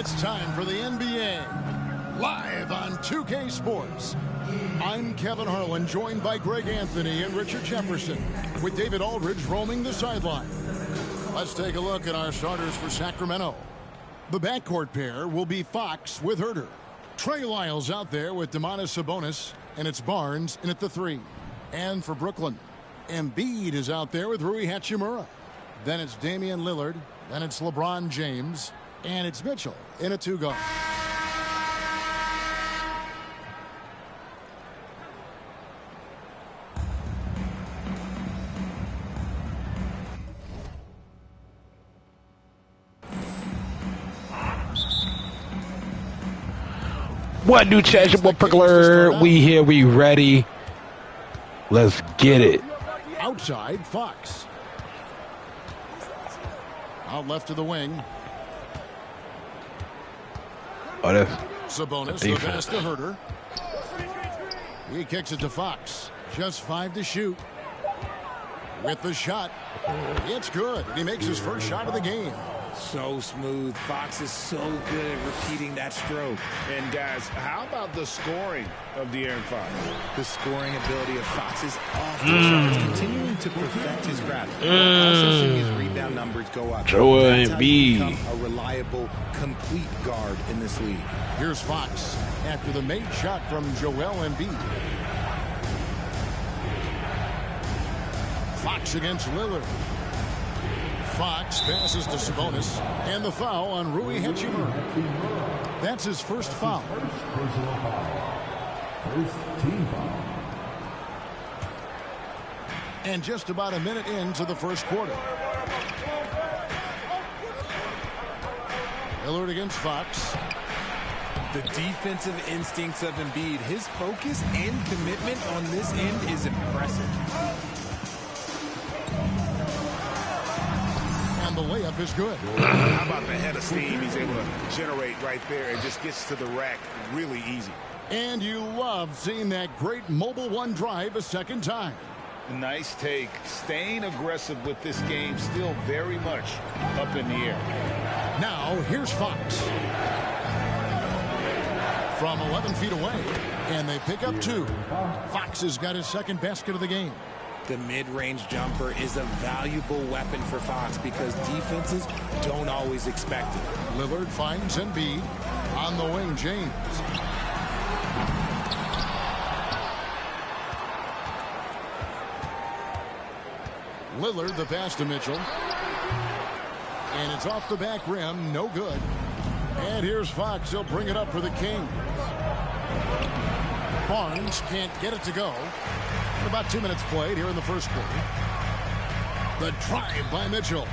It's time for the NBA, live on 2K Sports. I'm Kevin Harlan, joined by Greg Anthony and Richard Jefferson, with David Aldridge roaming the sideline. Let's take a look at our starters for Sacramento. The backcourt pair will be Fox with Herter. Trey Lyles out there with Domantas Sabonis, and it's Barnes in at the 3. And for Brooklyn, Embiid is out there with Rui Hachimura. Then it's Damian Lillard, then it's LeBron James, and it's Mitchell in a 2-guard. What new charitable Perkler? We here, we ready. Let's get it. Outside, Fox. Out left to the wing. Oh, that's Sabonis, the pass to Herter. He kicks it to Fox. Just 5 to shoot. With the shot. It's good. He makes his first shot of the game. So smooth. Fox is so good at repeating that stroke. And guys, how about the scoring of De'Aaron Fox? The scoring ability of Fox is off the charts, continuing to perfect his craft. Also seeing his rebound numbers go up. Joel That's how you Embiid. become a reliable, complete guard in this league. Here's Fox after the made shot from Joel Embiid. Fox against Lillard. Fox passes to Sabonis, and the foul on Rui Hachimura. That's his first foul. First team foul. And just about a minute into the first quarter. Lillard against Fox. The defensive instincts of Embiid, his focus and commitment on this end is impressive. And the layup is good. How about the head of steam he's able to generate right there and just gets to the rack really easy. And you love seeing that great mobile one drive a second time. Nice take. Staying aggressive with this game, still very much up in the air. Now, here's Fox. From 11 feet away, and they pick up 2. Fox has got his second basket of the game. The mid-range jumper is a valuable weapon for Fox because defenses don't always expect it. Lillard finds Embiid. On the wing, James. Lillard, the pass to Mitchell. And it's off the back rim, no good. And here's Fox, he'll bring it up for the Kings. Barnes can't get it to go. About 2 minutes played here in the first quarter. The drive by Mitchell.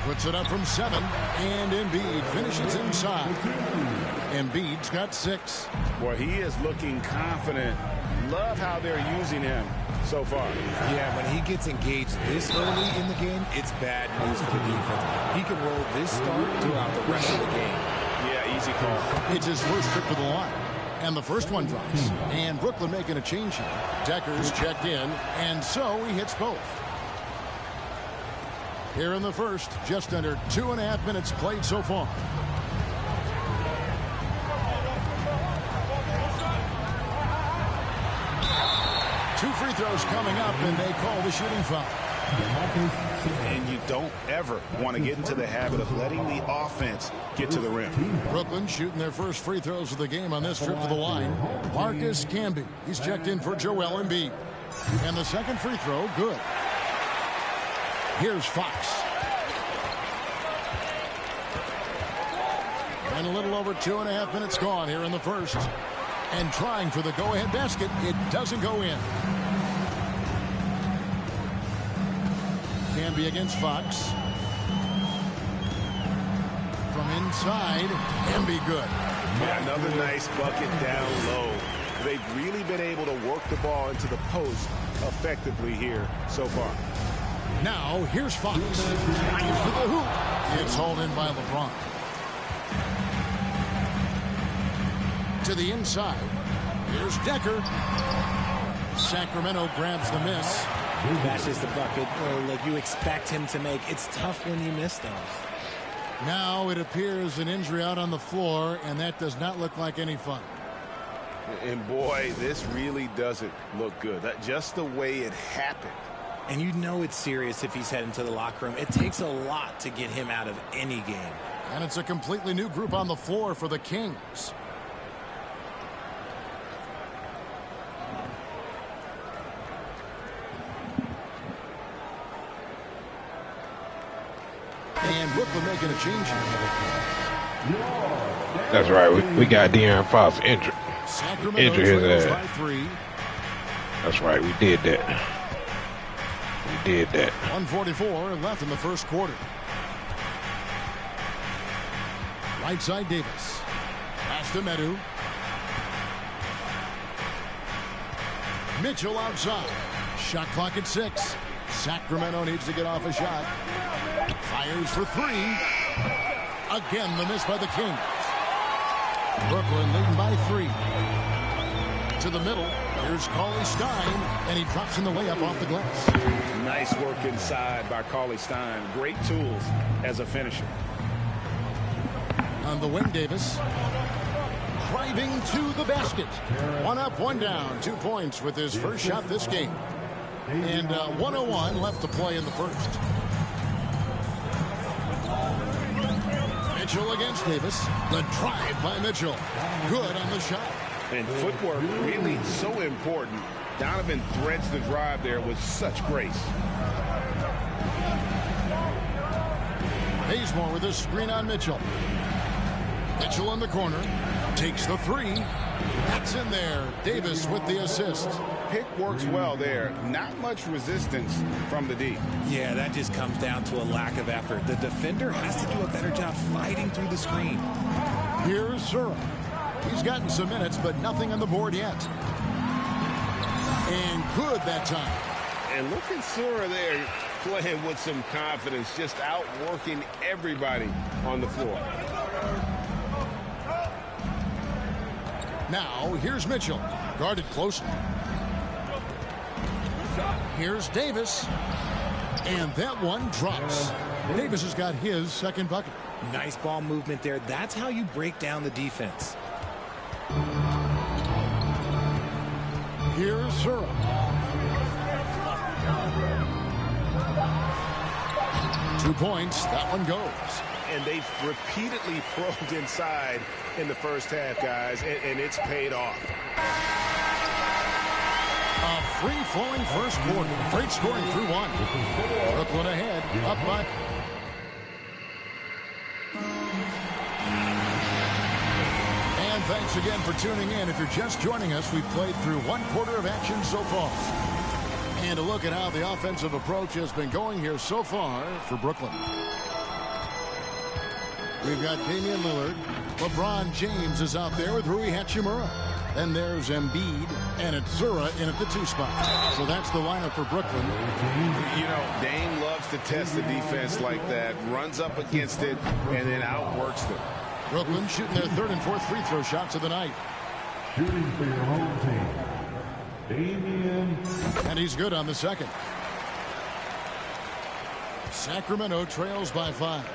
Puts it up from 7, and Embiid finishes inside. Embiid's got 6. Boy, he is looking confident. Love how they're using him so far. Yeah, when he gets engaged this early in the game, it's bad news for the defense. He can roll this start throughout the rest of the game. Yeah, easy call. It's his first trip to the line. And the first one drops. And Brooklyn making a change here. Decker's checked in, and so he hits both. Here in the first, just under 2.5 minutes played so far. Two free throws coming up, and they call the shooting foul. And you don't ever want to get into the habit of letting the offense get to the rim. Brooklyn shooting their first free throws of the game on this trip to the line. Marcus Camby. He's checked in for Joel Embiid. And the second free throw, good. Here's Fox. And a little over 2.5 minutes gone here in the first. And trying for the go-ahead basket. It doesn't go in. Camby against Fox. From inside, Camby good. Yeah, another nice bucket down low. They've really been able to work the ball into the post effectively here so far. Now, here's Fox. Drives to the hoop. It's hauled in by LeBron. To the inside. Here's Decker. Sacramento grabs the miss. That's just the bucket like you expect him to make. It's tough when you miss those. Now it appears an injury out on the floor, and that does not look like any fun. And boy, this really doesn't look good. Just the way it happened. And you know it's serious if he's heading to the locker room. It takes a lot to get him out of any game. And it's a completely new group on the floor for the Kings. And Brooklyn making a change. That's right. We got De'Aaron Fox injured. Injured his ass. That's right. We did that. We did that. 1:44 left in the first quarter. Right side Davis. Pass to Medu. Mitchell outside. Shot clock at 6. Sacramento needs to get off a shot. Fires for 3. Again, the miss by the Kings. Brooklyn leading by 3. To the middle. Here's Cauley Stein, and he drops in the layup off the glass. Nice work inside by Cauley Stein. Great tools as a finisher. On the wing, Davis. Driving to the basket. 1 up, 1 down. 2 points with his first shot this game. And 1:01 left to play in the first. Mitchell against Davis. The drive by Mitchell. Good on the shot. And footwork really so important. Donovan threads the drive there with such grace. Bazemore with a screen on Mitchell. Mitchell in the corner. Takes the 3. That's in there. Davis with the assist. Pick works well there. Not much resistance from the D. Yeah, that just comes down to a lack of effort. The defender has to do a better job fighting through the screen. Here's Sura. He's gotten some minutes, but nothing on the board yet. And good that time. And look at Sura there playing with some confidence, just outworking everybody on the floor. Now, here's Mitchell. Guarded closely. Here's Davis. And that one drops. Davis has got his second bucket. Nice ball movement there. That's how you break down the defense. Here's Sura. Two points. That one goes. And they've repeatedly probed inside in the first half, guys, and it's paid off. A free-flowing first quarter. Great scoring through 1. Brooklyn ahead. Up by. And thanks again for tuning in. If you're just joining us, we've played through 1 quarter of action so far. And a look at how the offensive approach has been going here so far for Brooklyn. We've got Damian Lillard. LeBron James is out there with Rui Hachimura. Then there's Embiid, and it's Sura in at the 2 spot. So that's the lineup for Brooklyn. You know, Dame loves to test the defense like that, runs up against it, and then outworks them. Brooklyn shooting their 3rd and 4th free throw shots of the night. Shooting for your home team, Damian. And he's good on the second. Sacramento trails by 5.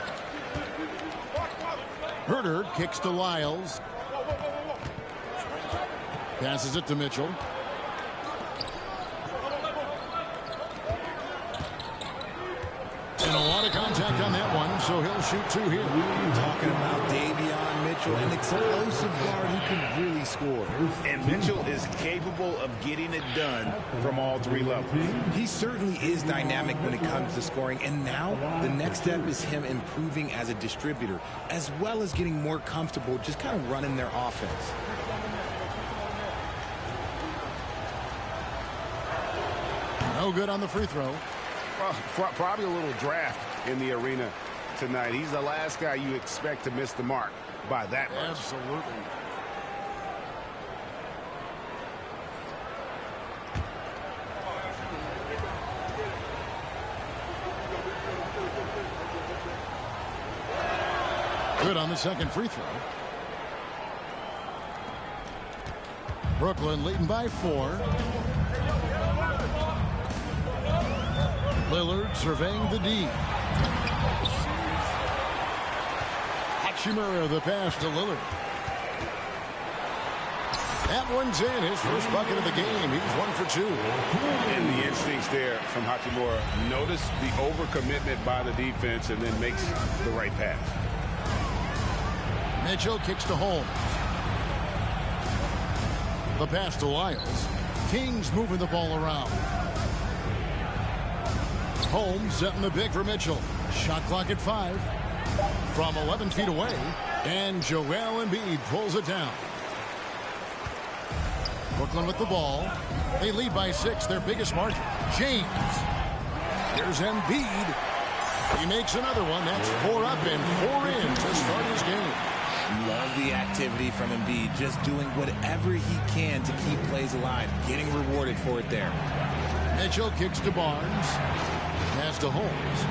Herter kicks to Lyles. Passes it to Mitchell. And a lot of contact on that one, so he'll shoot 2 here. Talking about Davion Mitchell, an explosive guard who can really score. And Mitchell is capable of getting it done from all 3 levels. He certainly is dynamic when it comes to scoring, and now the next step is him improving as a distributor, as well as getting more comfortable just kind of running their offense. No good on the free throw. Well, probably a little draft in the arena tonight. He's the last guy you expect to miss the mark by that much. Absolutely. Good on the second free throw. Brooklyn leading by 4. Lillard surveying the D. Hachimura, the pass to Lillard. That one's in. His first bucket of the game. He's 1 for 2. And the instincts there from Hachimura. Notice the overcommitment by the defense and then makes the right pass. Mitchell kicks to Holmes. The pass to Lyles. Kings moving the ball around. Holmes setting the big for Mitchell. Shot clock at 5. From 11 feet away. And Joel Embiid pulls it down. Brooklyn with the ball. They lead by 6, their biggest margin. James. Here's Embiid. He makes another one. That's 4 up and 4 in to start his game. Love the activity from Embiid. Just doing whatever he can to keep plays alive. Getting rewarded for it there. Mitchell kicks to Barnes. Pass to Holmes.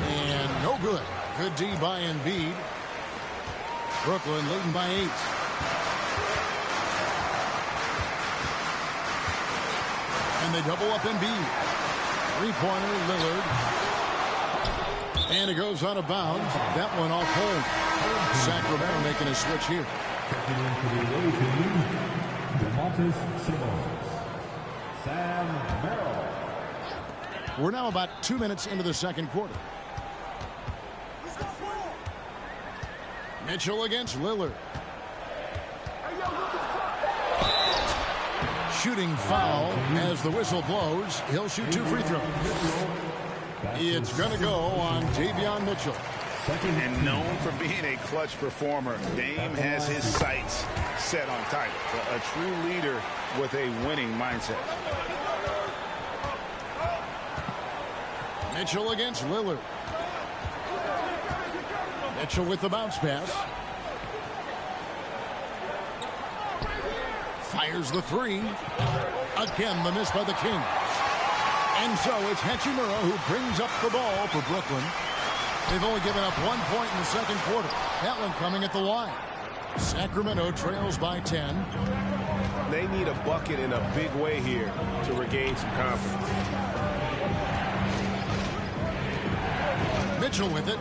And no good. Good D by Embiid. Brooklyn leading by 8. And they double up Embiid. 3-pointer, Lillard. And it goes out of bounds. That one off Holmes. Sacramento making a switch here. Checking in for the away team, DeMontis Sabonis. Sam Merrill. We're now about 2 minutes into the second quarter. Mitchell against Lillard. Shooting foul as the whistle blows. He'll shoot 2 free throws. It's going to go on Davion Mitchell. And known for being a clutch performer, Dame has his sights set on titles. A true leader with a winning mindset. Mitchell against Lillard. Mitchell with the bounce pass. Fires the 3. Again, the miss by the Kings. And so it's Hachimura who brings up the ball for Brooklyn. They've only given up 1 point in the second quarter. That one coming at the line. Sacramento trails by 10. They need a bucket in a big way here to regain some confidence. Mitchell with it.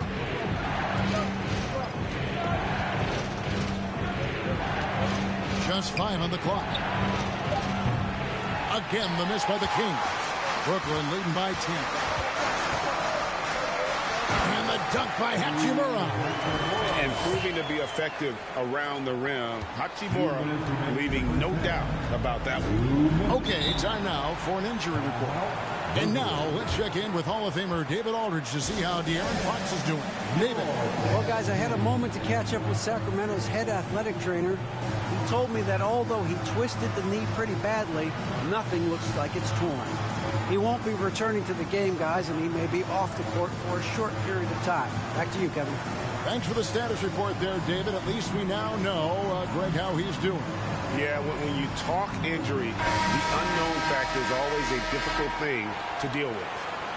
Just 5 on the clock. Again, the miss by the Kings. Brooklyn leading by 10. And the dunk by Hachimura. And proving to be effective around the rim. Hachimura leaving no doubt about that one. Okay, time now for an injury report. And now, let's check in with Hall of Famer David Aldridge to see how De'Aaron Fox is doing. David. Well, guys, I had a moment to catch up with Sacramento's head athletic trainer. He told me that although he twisted the knee pretty badly, nothing looks like it's torn. He won't be returning to the game, guys, and he may be off the court for a short period of time. Back to you, Kevin. Thanks for the status report there, David. At least we now know, Greg, how he's doing. Yeah, when you talk injury, the unknown factor is always a difficult thing to deal with.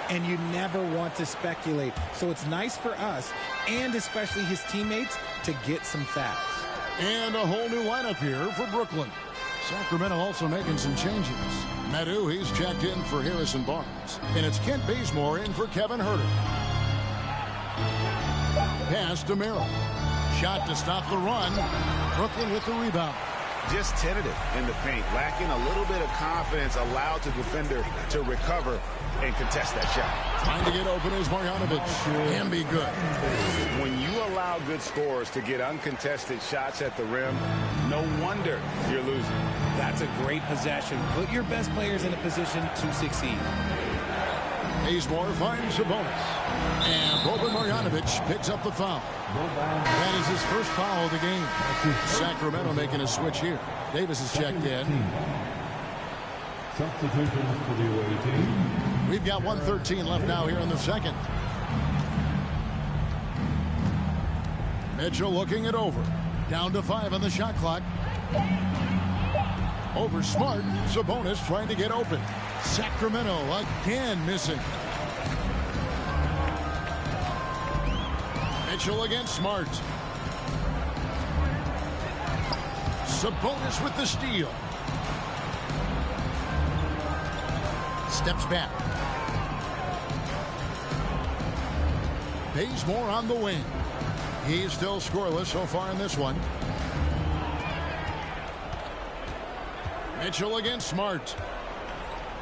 And you never want to speculate. So it's nice for us, and especially his teammates, to get some facts. And a whole new lineup here for Brooklyn. Sacramento also making some changes. Medu, he's checked in for Harrison Barnes. And it's Kent Bazemore in for Kevin Huerter. Pass to Merrill. Shot to stop the run. Brooklyn with the rebound. Just tentative in the paint, lacking a little bit of confidence, allowed the defender to recover and contest that shot. Trying to get open is Marjanovic. Can be good. When you allow good scorers to get uncontested shots at the rim, no wonder you're losing. That's a great possession. Put your best players in a position to succeed. Bazemore finds Sabonis. And Boban Marjanovic picks up the foul. That is his first foul of the game. Sacramento making a switch here. Davis is checked in. Substitutions for the away team. We've got 1:13 left now here in the second. Mitchell looking it over. Down to 5 on the shot clock. Over Smart. Sabonis trying to get open. Sacramento again missing. Mitchell against Smart. Sabonis with the steal. Steps back. Bazemore on the wing. He's still scoreless so far in this one. Mitchell against Smart.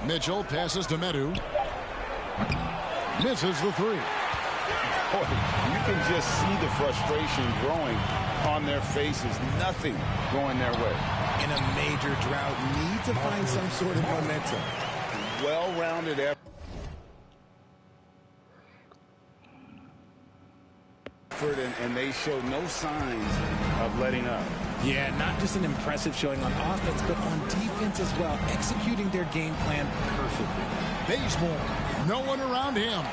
Mitchell passes to Medu. Misses the three. Boy, you can just see the frustration growing on their faces. Nothing going their way. In a major drought, need to find some sort of momentum. Well-rounded effort, and they show no signs of letting up. Yeah, not just an impressive showing on offense, but on defense as well, executing their game plan perfectly. Bazemore, no one around him.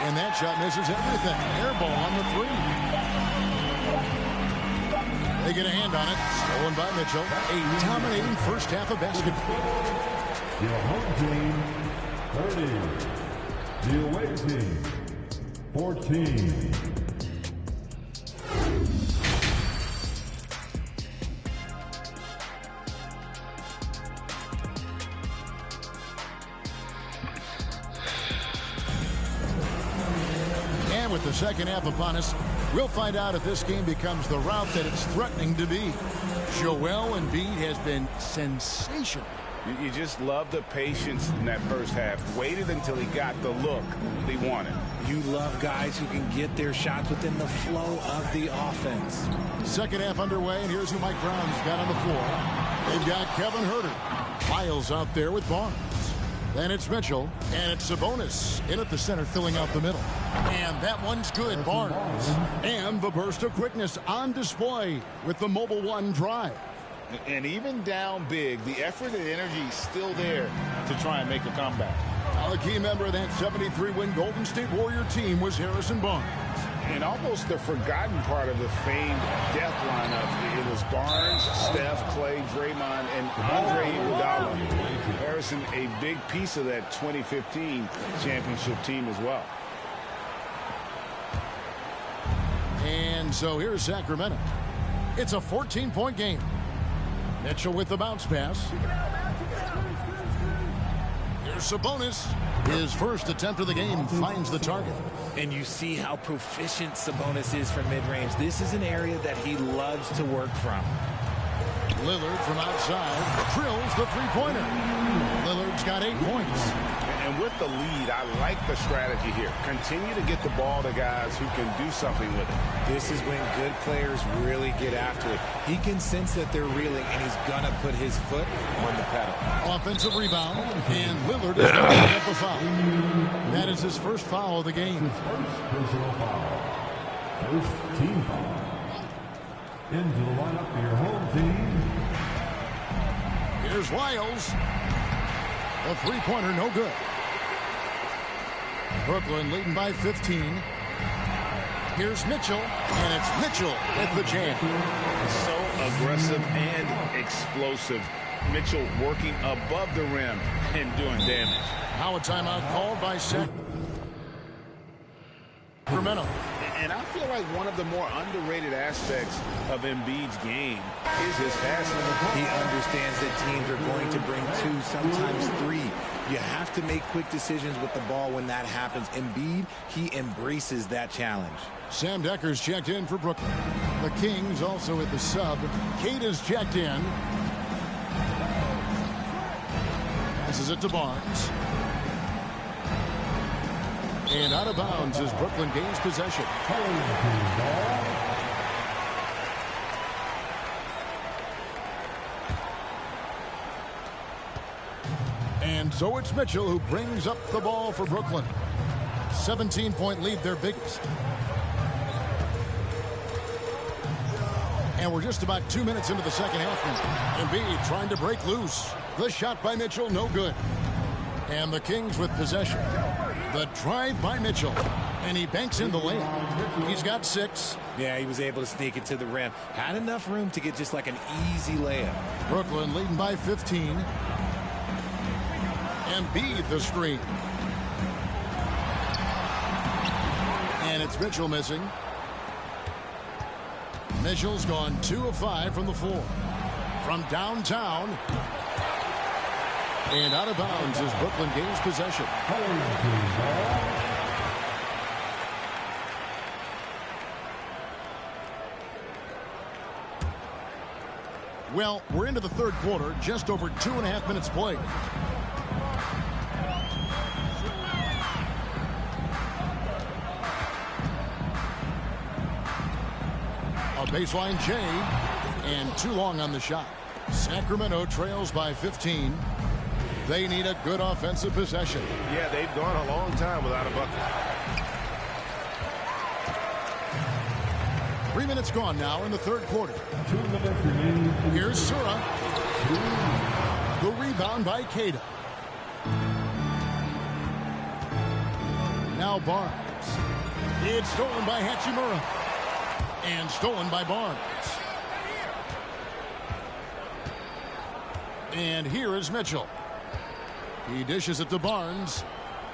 And that shot misses everything. Air ball on the three. They get a hand on it. Stolen by Mitchell. A dominating first half of basketball. Your home team, 30. The away team, 14. With the second half upon us, we'll find out if this game becomes the route that it's threatening to be. Joel Embiid has been sensational. You just love the patience in that first half. Waited until he got the look he wanted. You love guys who can get their shots within the flow of the offense. Second half underway, and here's who Mike Brown's got on the floor. They've got Kevin Huerter. Miles out there with Barnes. Then it's Mitchell, and it's Sabonis in at the center, filling out the middle. And that one's good, Barnes. And the burst of quickness on display with the Mobile One drive. And even down big, the effort and energy is still there to try and make a comeback. A key member of that 73-win Golden State Warrior team was Harrison Barnes. And almost the forgotten part of the famed death lineup, it was Barnes, Steph, Clay, Draymond, and Andre Iguodala. Harrison, a big piece of that 2015 championship team as well. And so here's Sacramento. It's a 14-point game. Mitchell with the bounce pass. Here's Sabonis. His first attempt of the game finds the target. And you see how proficient Sabonis is from mid-range. This is an area that he loves to work from. Lillard from outside drills the three-pointer. Lillard's got 8 points. And with the lead, I like the strategy here. Continue to get the ball to guys who can do something with it. This is when good players really get after it. He can sense that they're reeling, and he's going to put his foot on the pedal. Offensive rebound, and Lillard is going to get the foul. That is his first foul of the game. His first personal foul. First team foul. Into the lineup for your home team. Here's Wiles. The three-pointer, no good. Brooklyn leading by 15. Here's Mitchell, and it's Mitchell with the jam. So aggressive and explosive. Mitchell working above the rim and doing damage. Now a timeout called by Sacramento. And I feel like one of the more underrated aspects of Embiid's game is his passing. He understands that teams are going to bring 2, sometimes 3. You have to make quick decisions with the ball when that happens. Embiid, he embraces that challenge. Sam Decker's checked in for Brooklyn. The Kings also at the sub. Kate is checked in. Passes it to Barnes. And out of bounds as Brooklyn gains possession. And so it's Mitchell who brings up the ball for Brooklyn. 17-point lead, their biggest. And we're just about 2 minutes into the second half now. Embiid trying to break loose. The shot by Mitchell, no good. And the Kings with possession. The drive by Mitchell. And he banks in the layup. He's got 6. Yeah, he was able to sneak it to the rim. Had enough room to get just like an easy layup. Brooklyn leading by 15. Embiid the screen. And it's Mitchell missing. Mitchell's gone 2 of 5 from the floor. From downtown. And out of bounds as Brooklyn gains possession. Well, we're into the third quarter, just over 2.5 minutes played. A baseline J, and too long on the shot. Sacramento trails by 15. They need a good offensive possession. Yeah, they've gone a long time without a bucket. 3 minutes gone now in the third quarter. 2 minutes remaining. Here's Sura. The rebound by Keita. Now Barnes. It's stolen by Hachimura. And stolen by Barnes. And here is Mitchell. He dishes it to Barnes.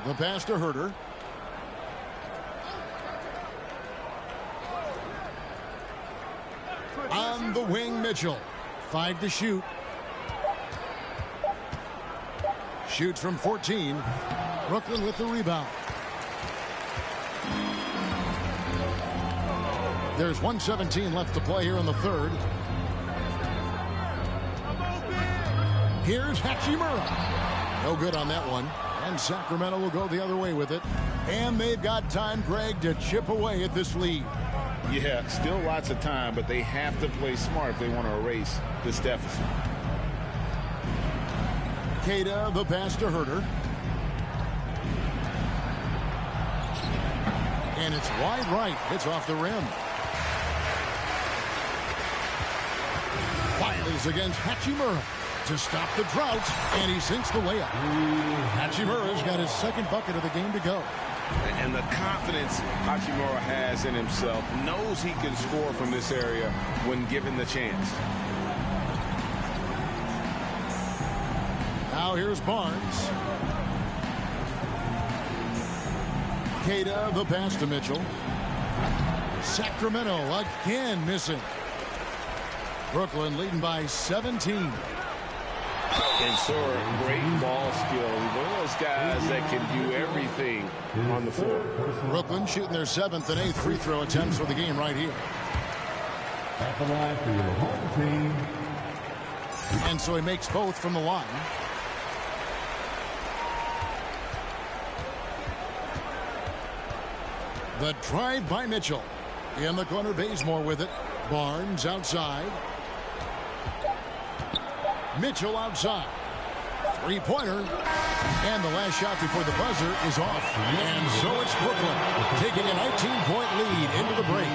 The pass to Herter. On the wing, Mitchell. 5 to shoot. Shoots from 14. Brooklyn with the rebound. There's 1:17 left to play here in the third. Here's Hachimura. No good on that one. And Sacramento will go the other way with it. And they've got time, Greg, to chip away at this lead. Yeah, still lots of time, but they have to play smart if they want to erase this deficit. Keita, the pass to Herter. And it's wide right. It's off the rim. Wiles against Hachimura to stop the drought, and he sinks the layup. Hachimura's got his second bucket of the game to go. And the confidence Hachimura has in himself, knows he can score from this area when given the chance. Now here's Barnes. Keita, the pass to Mitchell. Sacramento again missing. Brooklyn leading by 17. And Sura, great ball skill. One of those guys that can do everything on the floor. Brooklyn shooting their 7th and 8th free throw attempts for the game right here. At the line for your home team. And so he makes both from the line. The drive by Mitchell. In the corner, Bazemore with it. Barnes outside. Mitchell outside. Three-pointer. And the last shot before the buzzer is off. And so it's Brooklyn taking a 19-point lead into the break.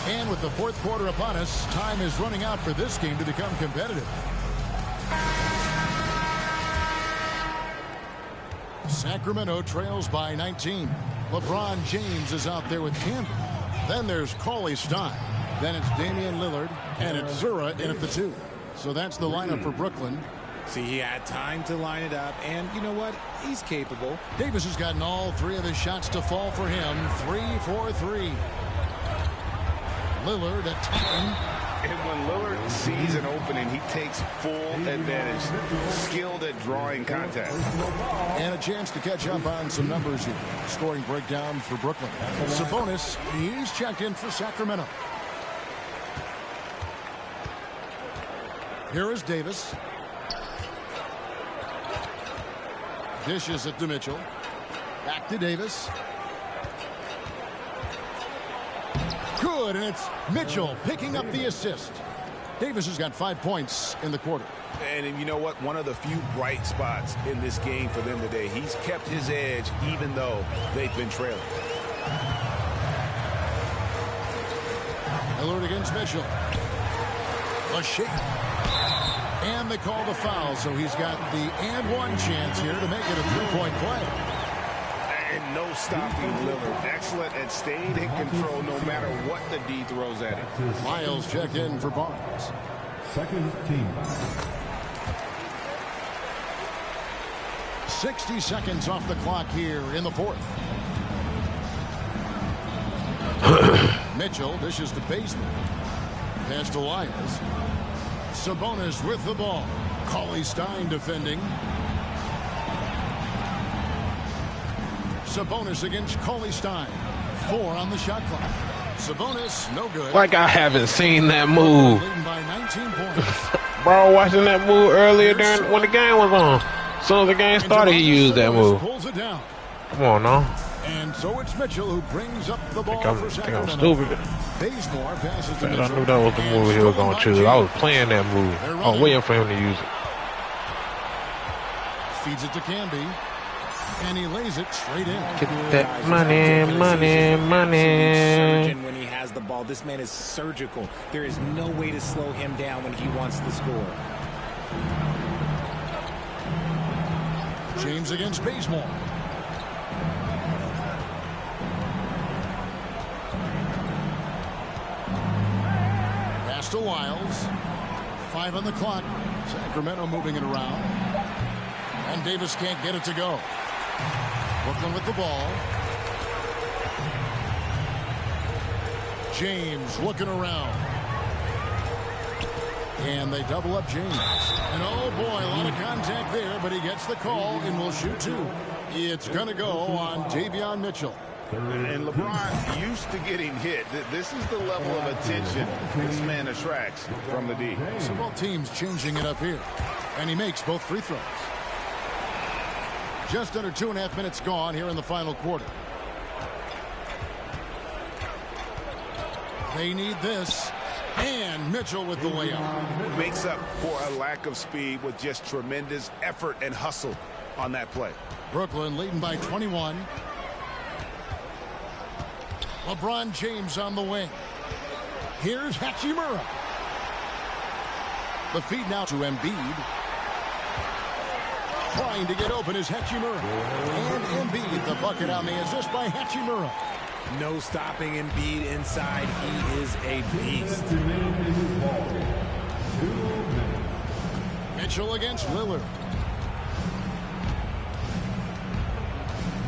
And with the fourth quarter upon us, time is running out for this game to become competitive. Sacramento trails by 19. LeBron James is out there with Campbell. Then there's Cauley Stein. Then it's Damian Lillard. And it's Sura in at the 2. So that's the lineup for Brooklyn. See, he had time to line it up. And you know what? He's capable. Davis has gotten all 3 of his shots to fall for him. 3 for 3. Lillard attacking. And when Lillard sees an opening, he takes full advantage. Skilled at drawing contact. And a chance to catch up on some numbers here. Scoring breakdown for Brooklyn. Sabonis, he's checked in for Sacramento. Here is Davis. Dishes it to Mitchell. Back to Davis. Good, and it's Mitchell picking up the assist. Davis has got 5 points in the quarter. And you know what? One of the few bright spots in this game for them today. He's kept his edge even though they've been trailing. Lillard against Mitchell. A shake. And they call the foul, so he's got the and one chance here to make it a 3-point play. And no stopping Lillard. Excellent at staying in control no matter what the D throws at him. Miles checked in for Barnes. Second team. 60 seconds off the clock here in the fourth. Mitchell dishes to Bazemore. Pass to Wiles. Sabonis with the ball. Cauley Stein defending. Sabonis against Cauley Stein. 4 on the shot clock. Sabonis, no good. Like I haven't seen that move. Leading by 19 points. Bro, watching that move earlier during when the game was on. As soon as the game started, he used that move. Pulls it down. Come on now. And so it's Mitchell who brings up the ball for I think Sacramento. I'm stupid. Bazemore passes to I Mitchell. knew that was the move he was going to choose. I was playing that move. I was waiting for him to use it. Feeds it to Camby. And he lays it straight in. Get that money. Surgeon when he has the ball. This man is surgical. There is no way to slow him down when he wants to score. James against Bazemore. Pass to Wiles. 5 on the clock. Sacramento moving it around. And Davis can't get it to go. Brooklyn with the ball. James looking around. And they double up James. And oh boy, a lot of contact there, but he gets the call and will shoot 2. It's going to go on Davion Mitchell. And LeBron used to getting hit. This is the level of attention this man attracts from the D. So both teams changing it up here. And he makes both free throws. Just under 2.5 minutes gone here in the final quarter. They need this. And Mitchell with the layup. Makes up for a lack of speed with just tremendous effort and hustle on that play. Brooklyn leading by 21. LeBron James on the wing. Here's Hachimura. The feed now to Embiid. Trying to get open is Hachimura. And Embiid, the bucket on the assist by Hachimura. No stopping Embiid inside. He is a beast. Mitchell against Lillard.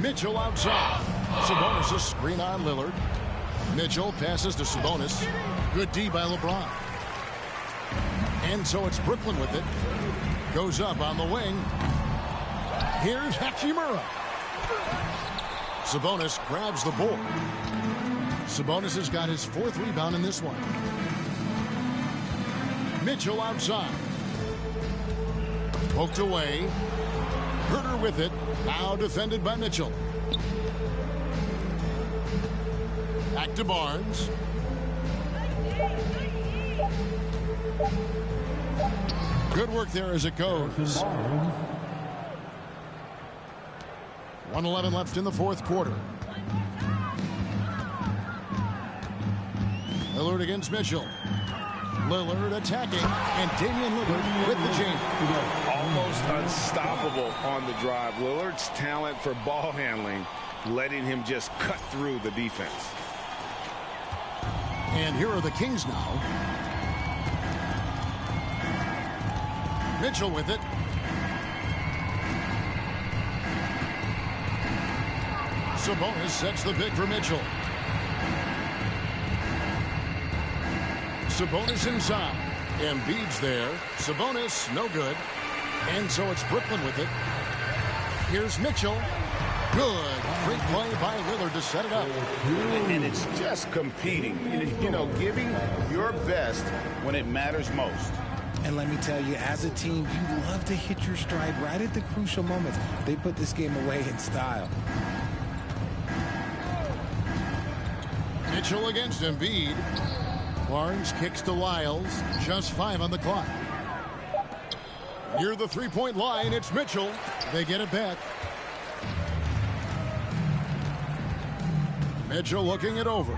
Mitchell outside. Sabonis a screen on Lillard. Mitchell passes to Sabonis. Good D by LeBron. And so it's Brooklyn with it. Goes up on the wing. Here's Hachimura. Sabonis grabs the board. Sabonis has got his 4th rebound in this one. Mitchell outside. Poked away. Herter with it. Now defended by Mitchell. Back to Barnes. Good work there as it goes. 1:11 left in the 4th quarter. Lillard against Mitchell. Lillard attacking, and Damian Lillard with the jam. Almost unstoppable on the drive. Lillard's talent for ball handling, letting him just cut through the defense. And here are the Kings now. Mitchell with it. Sabonis sets the pick for Mitchell. Sabonis inside. Embiid's there. Sabonis, no good. And so it's Brooklyn with it. Here's Mitchell. Good. Great play by Lillard to set it up. And it's just competing. You know, giving your best when it matters most. And let me tell you, as a team, you love to hit your stride right at the crucial moments. They put this game away in style. Mitchell against Embiid. Barnes kicks to Lyles. Just 5 on the clock. Near the 3-point line, it's Mitchell. They get it back. Mitchell looking it over.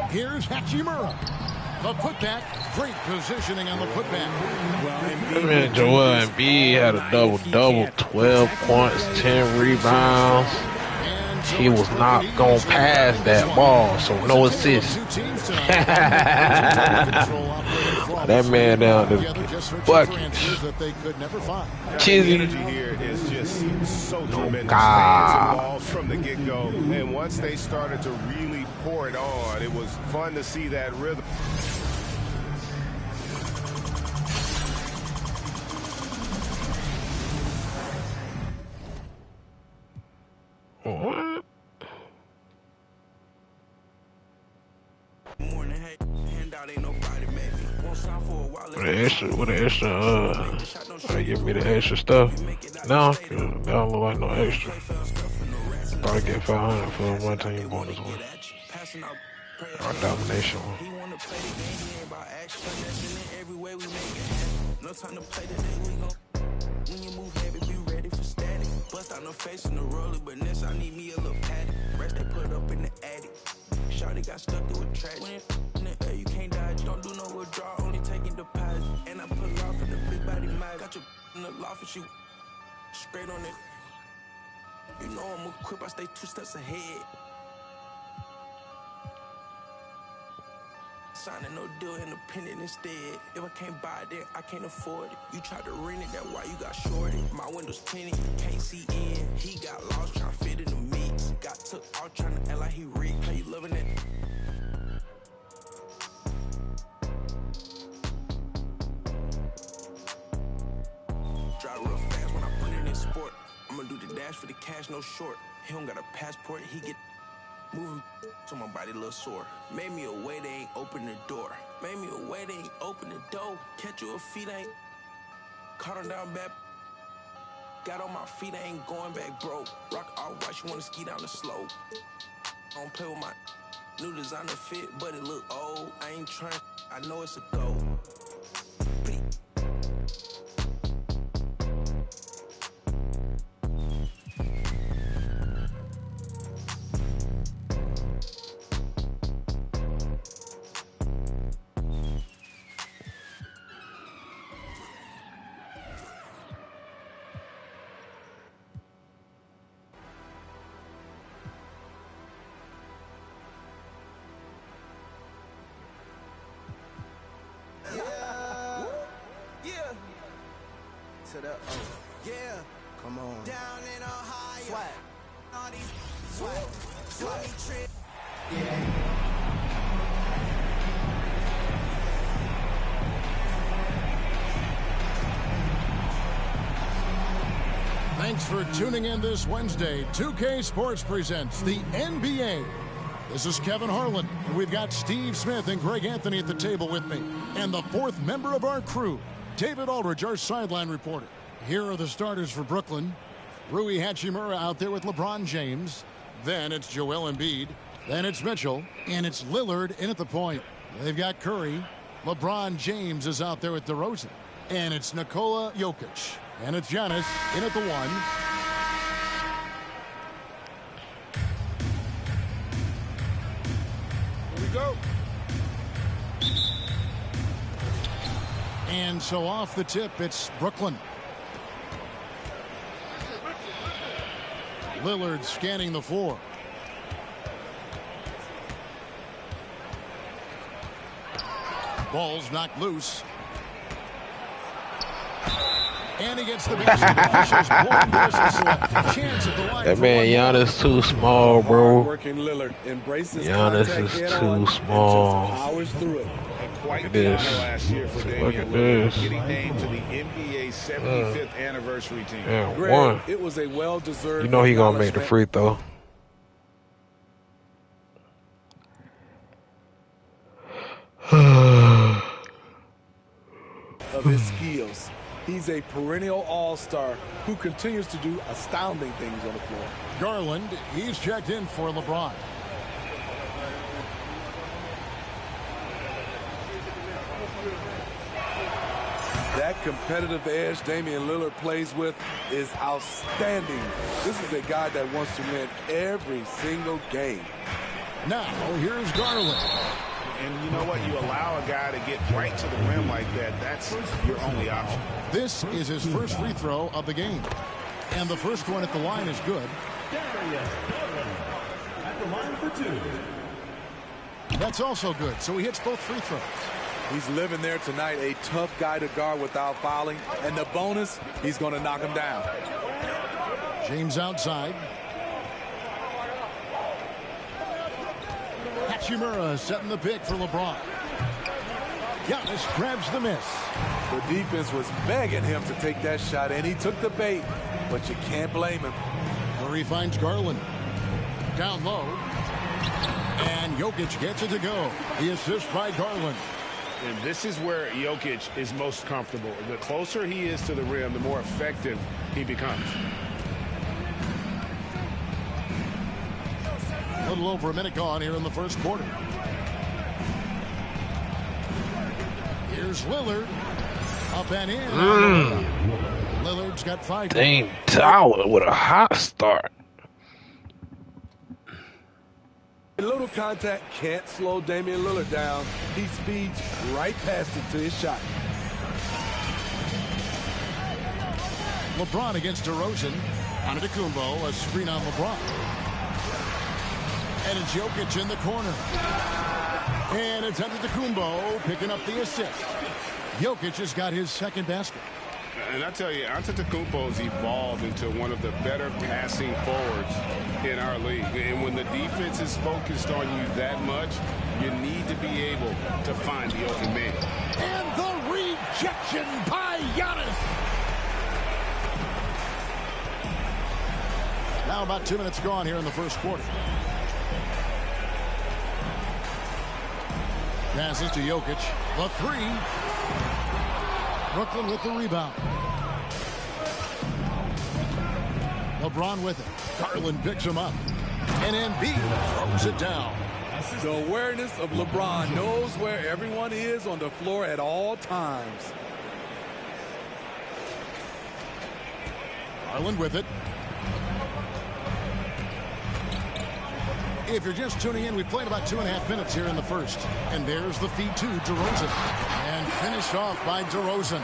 Here's Hachimura. The putback. Great positioning on the putback. Man, Joel Embiid had a double-double, 12 points, 10 rebounds. He was not going to pass that ball, so no assist. That man down there bucket. The energy here is just so tremendous. Fans involved from the get-go, and once they started to really pour it on, it was fun to see that rhythm. What? With the extra, give me the extra stuff. No, that don't look like no extra. Probably get 500 for a one-team bonus one. Or domination one. No time to play today, we gon' when you move heavy, be ready for static. Bust out no face in the roller, but next I need me a little patty. Rest they put up in the attic. Shawty got stuck through a track. When in the air, you can't dodge. Don't do no withdrawal, only taking deposit. And I pull off in the big body mag. Got your in the loft and shoot straight on it. You know I'm equipped, I stay 2 steps ahead. Signing no deal, independent instead. If I can't buy it, then I can't afford it. You tried to rent it, that's why you got shorted. My windows tinted, you can't see in. He got lost trying to fit in the mix. Got took out trying to act like he rigged. How you loving it? Drive real fast when I put it in sport. I'ma do the dash for the cash, no short. He don't got a passport, he get moving so my body a little sore. Made me a way, they ain't open the door. Made me a way, they ain't open the door. Catch you a feet, ain't caught her down bad. Got on my feet, I ain't going back broke. Rock all white, you wanna ski down the slope. I don't play with my new designer fit, but it look old. I ain't trying, I know it's a goal. To the yeah, come on. Down in Ohio. Swag. All these swag trip. Yeah. Thanks for tuning in this Wednesday. 2K Sports presents the NBA. This is Kevin Harlan, and we've got Steve Smith and Greg Anthony at the table with me. And the fourth member of our crew, David Aldridge, our sideline reporter. Here are the starters for Brooklyn. Rui Hachimura out there with LeBron James. Then it's Joel Embiid. Then it's Mitchell. And it's Lillard in at the point. They've got Curry. LeBron James is out there with DeRozan. And it's Nikola Jokic. And it's Giannis in at the 1. Here we go. And so off the tip, it's Brooklyn. Lillard scanning the floor. Ball's knocked loose. And he gets the basket. Chance at the line. That man Giannis too small, bro. Giannis is too small. Quite Look at the this. honor last year for Look Damian at Lillard, this. getting named to the NBA 75th anniversary team. Yeah, one. It was a well-deserved. You know he gonna make the free throw. of his skills. He's a perennial all-star who continues to do astounding things on the floor. Garland, he's checked in for LeBron. That competitive edge Damian Lillard plays with is outstanding. This is a guy that wants to win every single game. Now, here's Garland. And you know what? You allow a guy to get right to the rim like that. That's your only option. This is his first free throw of the game. And the first one at the line is good. At the line for 2. That's also good. So he hits both free throws. He's living there tonight, a tough guy to guard without fouling. And the bonus, he's going to knock him down. James outside. Hachimura setting the pick for LeBron. Giannis grabs the miss. The defense was begging him to take that shot, and he took the bait, but you can't blame him. Murray finds Garland. Down low. And Jokic gets it to go. The assist by Garland. And this is where Jokic is most comfortable. The closer he is to the rim, the more effective he becomes. A little over a minute gone here in the first quarter. Here's Lillard. Up and in. Lillard's got 5. Dame Tower with a hot start. A little contact can't slow Damian Lillard down. He speeds right past it to his shot. LeBron against DeRozan. Antetokounmpo, a screen on LeBron. And it's Jokic in the corner. And it's Antetokounmpo picking up the assist. Jokic has got his second basket. And I tell you, Antetokounmpo's evolved into one of the better passing forwards in our league. And when the defense is focused on you that much, you need to be able to find the open man. And the rejection by Giannis. Now about 2 minutes gone here in the first quarter. Passes to Jokic. The 3. Brooklyn with the rebound. LeBron with it. Garland picks him up. And Embiid throws it down. The awareness of LeBron knows where everyone is on the floor at all times. Garland with it. If you're just tuning in, we played about 2.5 minutes here in the first. And there's the feed to DeRozan. And finished off by DeRozan.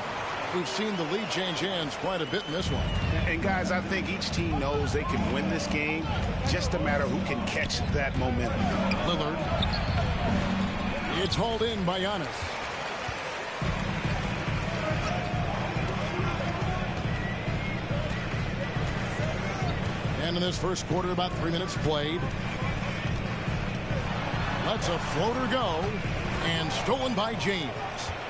We've seen the lead change hands quite a bit in this one. And guys, I think each team knows they can win this game. Just a matter who can catch that momentum. Lillard. It's hauled in by Giannis. And in this first quarter, about 3 minutes played. Lets a floater go. And stolen by James.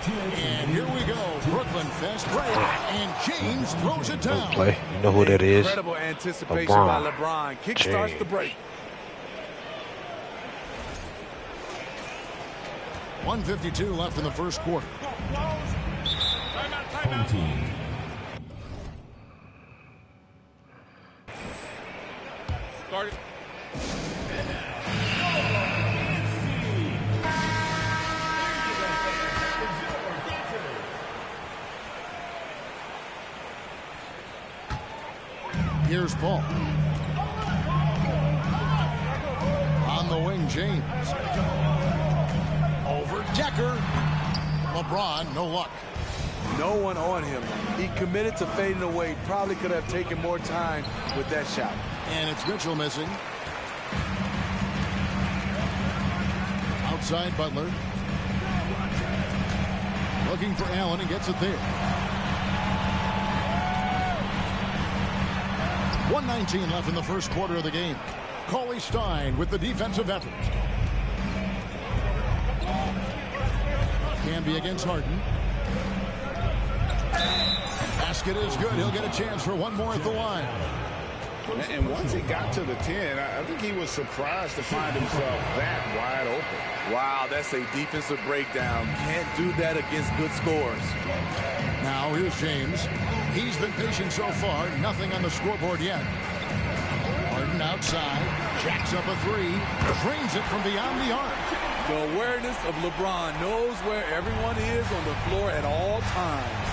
And here we go. Brooklyn fast break. And James throws it down. Play. You know who that is? Incredible anticipation by LeBron. Kick starts the break. 1:52 left in the first quarter. Home team. Started. Here's Paul. On the wing, James. Over Decker. LeBron, no luck. No one on him. He committed to fading away. Probably could have taken more time with that shot. And it's Mitchell missing. Outside Butler. Looking for Allen and gets it there. 1:19 left in the first quarter of the game. Cauley Stein with the defensive effort. Can be against Harden. Basket is good. He'll get a chance for one more at the line. And once he got to the 10, I think he was surprised to find himself that wide open. Wow, that's a defensive breakdown. Can't do that against good scores. Now here's James. He's been patient so far. Nothing on the scoreboard yet. Harden outside. Jacks up a 3. Drains it from beyond the arc. The awareness of LeBron knows where everyone is on the floor at all times.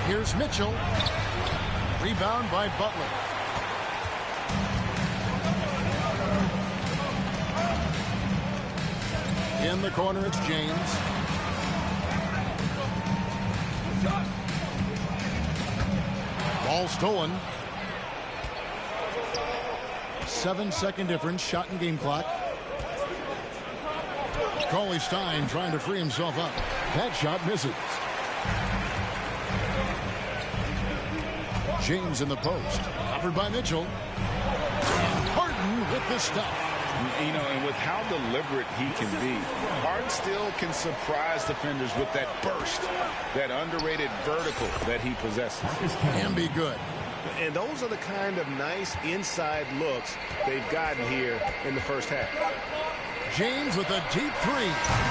Here's Mitchell. Rebound by Butler. In the corner, it's James. Ball stolen. 7-second difference. Shot and game clock. Cauley Stein trying to free himself up. That shot misses. James in the post. Covered by Mitchell. And Harden with the stuff. You know, and with how deliberate he can be, Harden still can surprise defenders with that burst, that underrated vertical that he possesses. Can be good. And those are the kind of nice inside looks they've gotten here in the first half. James with a deep three,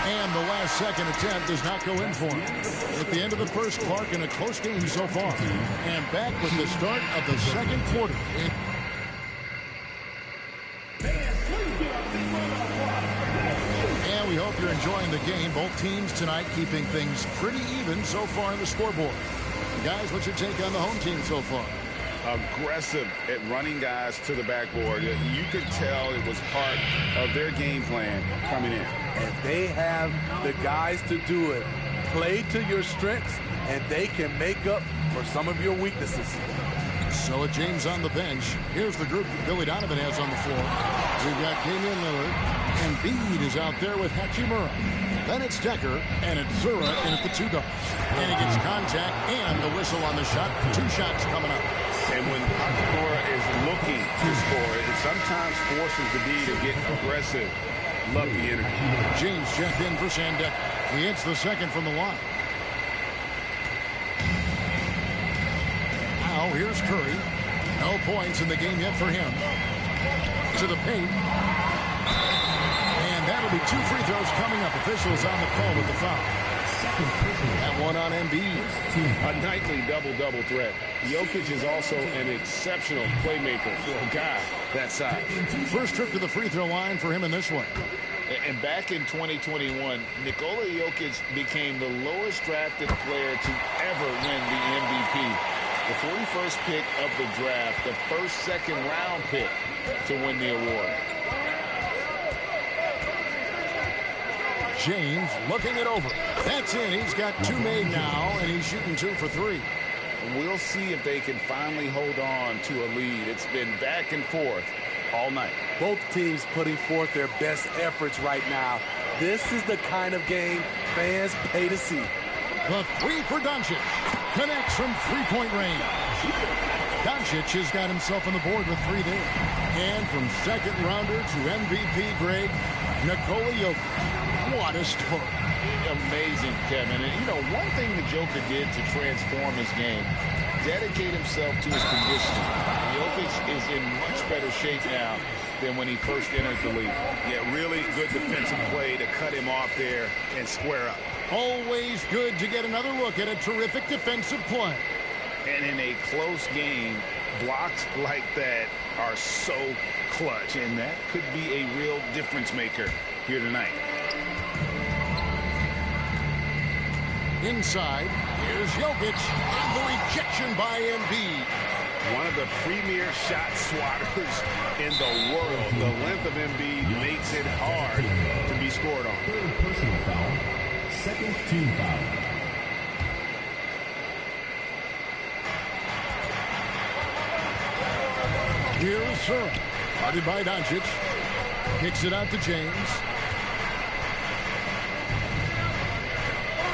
and the last second attempt does not go in for him. At the end of the first, Clark in a close game so far. And back with the start of the second quarter. And we hope you're enjoying the game. Both teams tonight keeping things pretty even so far on the scoreboard. Guys, what's your take on the home team so far? Aggressive at running guys to the backboard. You could tell it was part of their game plan coming in. And they have the guys to do it. Play to your strengths, and they can make up for some of your weaknesses. So with James on the bench, here's the group that Billy Donovan has on the floor. We've got Damian Lillard, and Embiid is out there with Hachimura. Then it's Decker, and it's Zura in at the 2 guards. And he gets contact and the whistle on the shot. 2 shots coming up. And when Hachimura is looking to score, it sometimes forces the D to get aggressive. Love the energy. James checked in for Sandecker. He hits the second from the line. Now here's Curry. No points in the game yet for him. To the paint. And that'll be 2 free throws coming up. Officials on the call with the foul. That one on Embiid. A nightly double-double threat. Jokic is also an exceptional playmaker for a guy that size. First trip to the free throw line for him in this one. And back in 2021, Nikola Jokic became the lowest drafted player to ever win the MVP. The 41st pick of the draft, the first second-round pick to win the award. James looking it over. That's in. He's got 2 made now, and he's shooting 2 for 3. We'll see if they can finally hold on to a lead. It's been back and forth all night. Both teams putting forth their best efforts right now. This is the kind of game fans pay to see. The 3 for Doncic. Connects from 3-point range. Doncic has got himself on the board with 3 there. And from second rounder to MVP grade, Nikola Jokic. What a story. Amazing, Kevin. And, you know, one thing the Joker did to transform his game, dedicate himself to his conditioning. Jokic is in much better shape now than when he first entered the league. Yeah, really good defensive play to cut him off there and square up. Always good to get another look at a terrific defensive play. And in a close game, blocks like that are so clutch, and that could be a real difference maker here tonight. Inside, here's Jokic, and the rejection by Embiid. One of the premier shot swatters in the world. The length of Embiid makes it hard to be scored on. Third personal foul. Second team foul. Here's Zura. Guarded by Doncic. Kicks it out to James.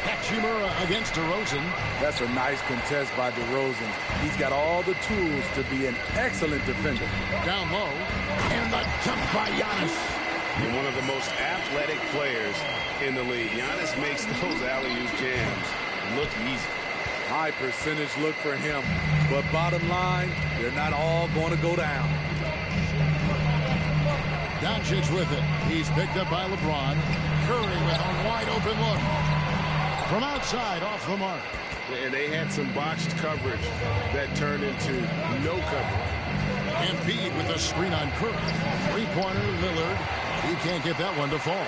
Hachimura against DeRozan. That's a nice contest by DeRozan. He's got all the tools to be an excellent defender. Down low. And the jump by Giannis. And one of the most athletic players in the league. Giannis makes those alley-oop jams look easy. High percentage look for him. But bottom line, they're not all going to go down. Doncic with it. He's picked up by LeBron. Curry with a wide open look. From outside, off the mark. And they had some botched coverage that turned into no coverage. Embiid with a screen on Curry. 3-pointer, Lillard. He can't get that one to fall.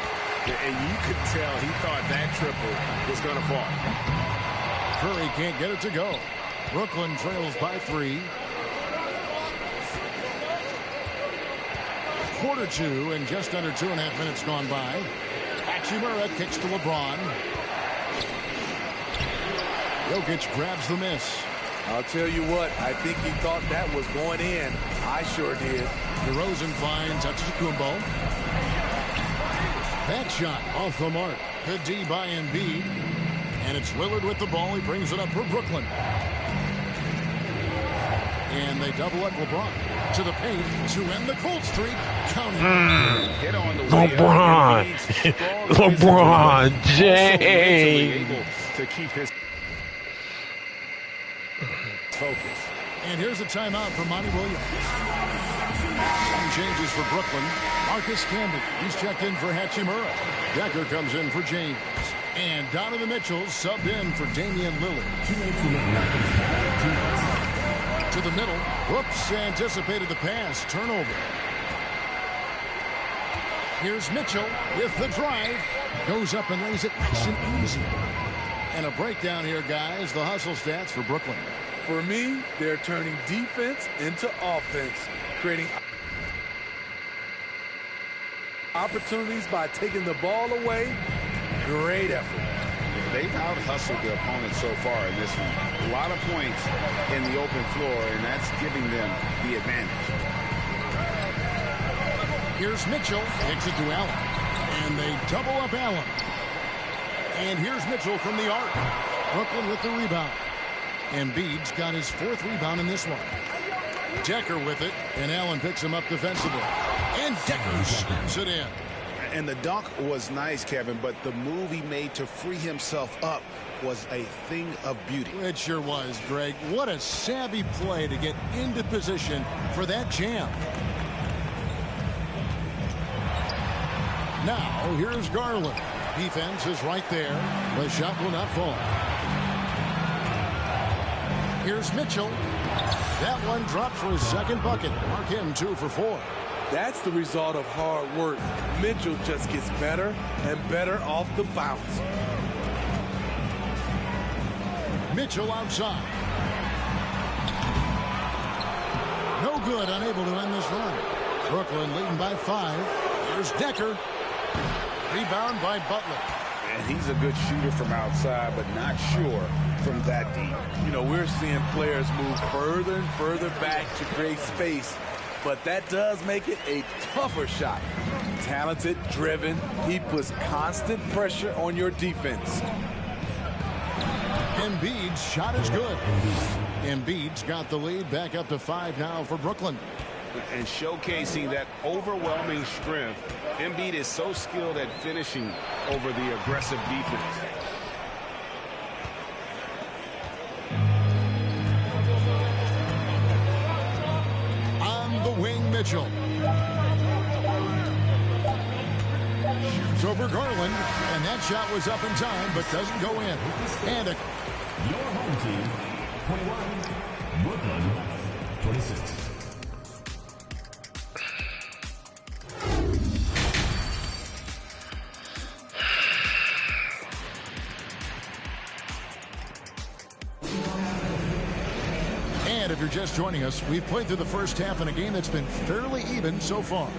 And you could tell he thought that triple was going to fall. Curry can't get it to go. Brooklyn trails by 3. Quarter 2 and just under 2.5 minutes gone by. Hachimura kicks to LeBron. Jokic grabs the miss. I'll tell you what, I think he thought that was going in. I sure did. DeRozan finds Antetokounmpo. That shot off the mark. Good D by Embiid. And it's Lillard with the ball. He brings it up for Brooklyn. And they double up LeBron to the paint to end the cold streak. Count it. Hit on the LeBron. LeBron James. Able to keep his focus. And here's a timeout for Monty Williams. Some changes for Brooklyn. Marcus Camby, he's checked in for Hachimura. Decker comes in for James. And Donovan Mitchell subbed in for Damian Lillard. To the middle. Whoops, anticipated the pass. Turnover. Here's Mitchell with the drive. Goes up and lays it nice and easy. And a breakdown here, guys. The hustle stats for Brooklyn. For me, they're turning defense into offense, creating opportunities by taking the ball away. Great effort. They've out-hustled the opponent so far in this one. A lot of points in the open floor, and that's giving them the advantage. Here's Mitchell. Kicks it to Allen. And they double up Allen. And here's Mitchell from the arc. Brooklyn with the rebound. Embiid's got his 4th rebound in this one. Decker with it, and Allen picks him up defensively. And Decker slams it in. And the dunk was nice, Kevin, but the move he made to free himself up was a thing of beauty. It sure was, Greg. What a savvy play to get into position for that jam. Now, here's Garland. Defense is right there. The shot will not fall. Here's Mitchell. That one dropped for his 2nd bucket. Mark him 2 for 4. That's the result of hard work. Mitchell just gets better and better off the bounce. Mitchell outside. No good, unable to end this run. Brooklyn leading by 5. Here's Decker. Rebound by Butler. And he's a good shooter from outside, but not sure from that deep. You know, we're seeing players move further and further back to create space, but that does make it a tougher shot. Talented, driven, he puts constant pressure on your defense. Embiid's shot is good. Embiid's got the lead back up to 5 now for Brooklyn. And showcasing that overwhelming strength, Embiid is so skilled at finishing over the aggressive defense. On the wing, Mitchell. Shoots over Garland, and that shot was up in time, but doesn't go in. And Your home team, 21, Brooklyn, 26. And if you're just joining us, we've played through the first half in a game that's been fairly even so far.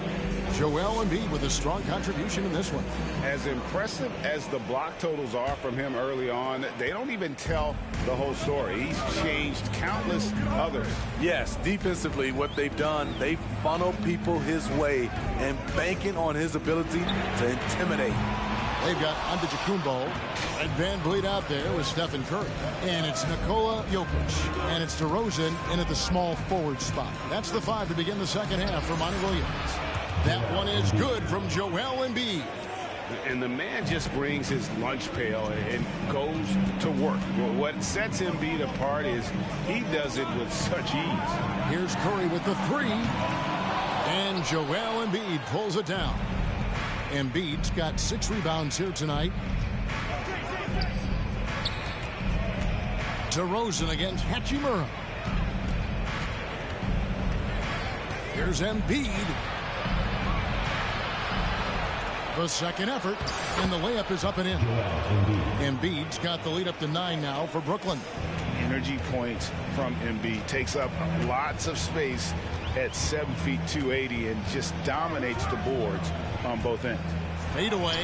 Joel Embiid with a strong contribution in this one. As impressive as the block totals are from him early on, they don't even tell the whole story. He's changed countless others. Yes, defensively, what they've done, they funnel people his way and banking on his ability to intimidate. They've got Antetokounmpo and Van Vliet out there with Stephen Curry. And it's Nikola Jokic. And it's DeRozan in at the small forward spot. That's the 5 to begin the second half for Monty Williams. That one is good from Joel Embiid. And the man just brings his lunch pail and goes to work. What sets Embiid apart is he does it with such ease. Here's Curry with the 3. And Joel Embiid pulls it down. Embiid's got 6 rebounds here tonight. DeRozan against Hachimura. Here's Embiid. The second effort, and the layup is up and in. Embiid's got the lead up to 9 now for Brooklyn. Energy points from Embiid. Takes up lots of space at 7 feet 280 and just dominates the boards on both ends. Fade away.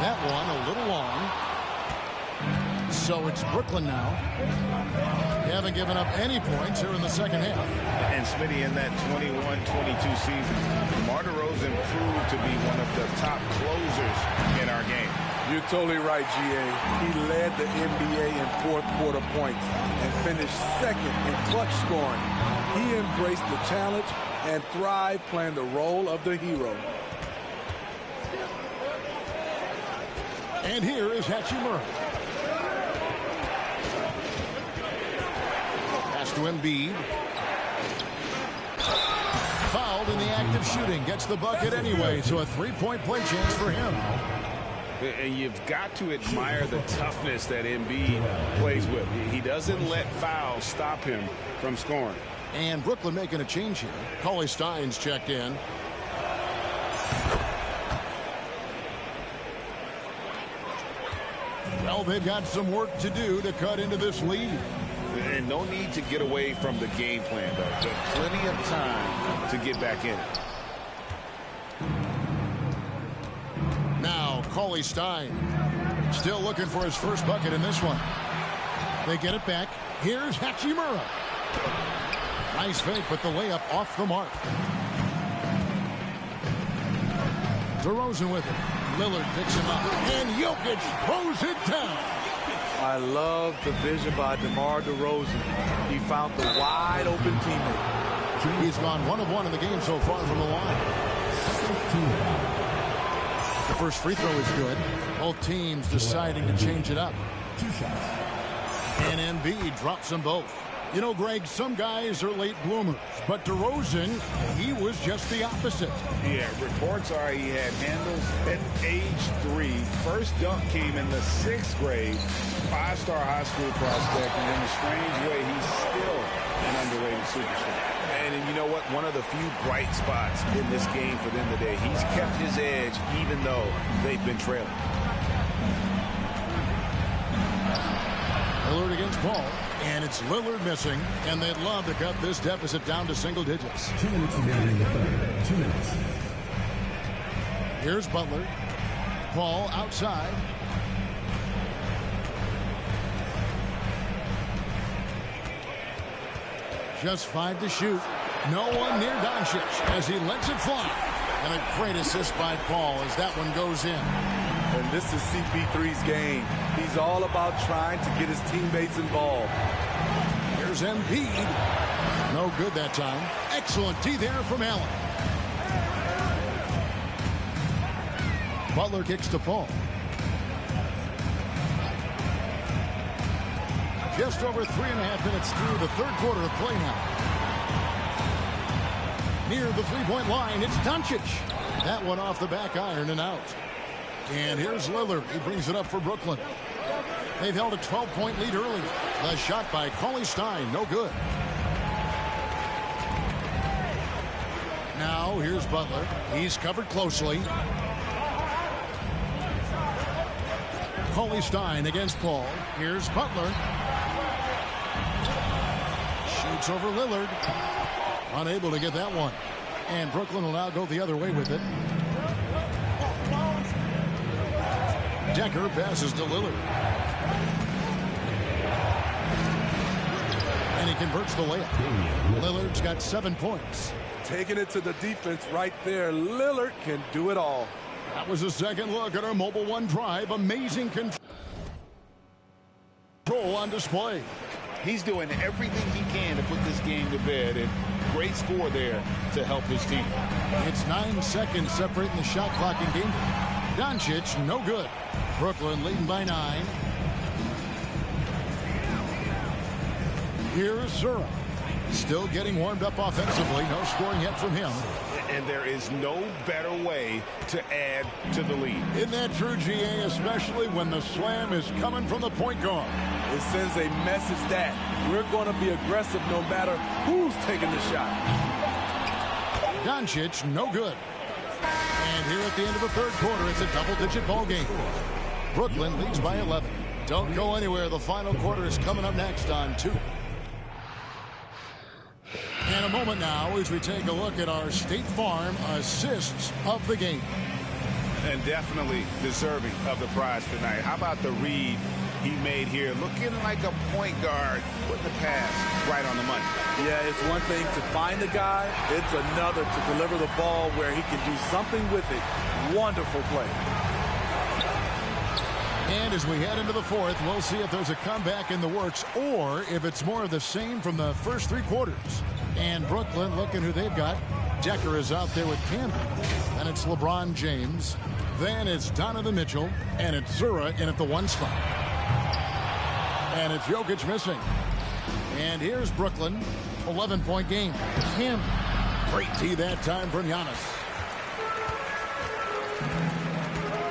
That one a little long. So it's Brooklyn now. They haven't given up any points here in the second half. And Smitty, in that 21-22 season, DeMar DeRozan proved to be one of the top closers in our game. You're totally right, GA. He led the NBA in fourth quarter points and finished second in clutch scoring. He embraced the challenge and thrived playing the role of the hero. And here is Hachimura. Pass to to Embiid. Fouled in the act of shooting. Gets the bucket anyway, so a three-point play chance for him. And you've got to admire the toughness that Embiid plays with. He doesn't let fouls stop him from scoring. And Brooklyn making a change here. Cauley Stein's checked in. Well, they've got some work to do to cut into this lead. And no need to get away from the game plan, though. There's plenty of time to get back in it. Now, Cauley Stein still looking for his first bucket in this one. They get it back. Here's Hachimura. Nice fake, but the layup off the mark. DeRozan with it. Lillard picks him up. And Jokic throws it down. I love the vision by DeMar DeRozan. He found the wide open teammate. He's gone 1 of 1 in the game so far from the line. The first free throw is good. Both teams deciding to change it up. And Embiid drops them both. You know, Greg, some guys are late bloomers, but DeRozan, he was just the opposite. Yeah, reports are he had handles at age 3. First dunk came in the 6th grade. 5-star high school prospect, and in a strange way, he's still an underrated superstar. And you know what? One of the few bright spots in this game for them today. He's kept his edge even though they've been trailing. Lillard against Paul, and it's Lillard missing, and they'd love to cut this deficit down to single digits. 2 minutes remaining in the third. 2 minutes. Here's Butler. Paul outside. Just 5 to shoot. No one near Doncic as he lets it fly. And a great assist by Paul as that one goes in. And this is CP3's game. He's all about trying to get his teammates involved. Here's Embiid. No good that time. Excellent D there from Allen. Butler kicks to Paul. Just over 3.5 minutes through the third quarter of play now. Near the three-point line, it's Doncic. That one off the back iron and out. And here's Lillard. He brings it up for Brooklyn. They've held a 12-point lead early. The shot by Cauley Stein, no good. Now here's Butler. He's covered closely. Cauley Stein against Paul. Here's Butler. Shoots over Lillard. Unable to get that one. And Brooklyn will now go the other way with it. Decker passes to Lillard. And he converts the layup. Lillard's got 7 points. Taking it to the defense right there. Lillard can do it all. That was a second look at our Mobile One drive. Amazing control on display. He's doing everything he can to put this game to bed, and great score there to help his team. It's 9 seconds separating the shot clock and game. Doncic, no good. Brooklyn leading by 9. Here's Zura. Still getting warmed up offensively. No scoring yet from him. And there is no better way to add to the lead. Isn't that true, GA, especially when the slam is coming from the point guard? It sends a message that we're going to be aggressive no matter who's taking the shot. Doncic, no good. And here at the end of the third quarter, it's a double-digit ball game. Brooklyn leads by 11. Don't go anywhere. The final quarter is coming up next on 2. And a moment now as we take a look at our State Farm assists of the game. And definitely deserving of the prize tonight. How about the read he made here? Looking like a point guard, putting the pass right on the money. Yeah, it's one thing to find the guy. It's another to deliver the ball where he can do something with it. Wonderful play. And as we head into the fourth, we'll see if there's a comeback in the works or if it's more of the same from the first 3 quarters. And Brooklyn, looking who they've got. Decker is out there with Camden. And it's LeBron James. Then it's Donovan Mitchell. And it's Zura in at the 1 spot. And it's Jokic missing. And here's Brooklyn. 11-point game. Camby. Great D that time from Giannis.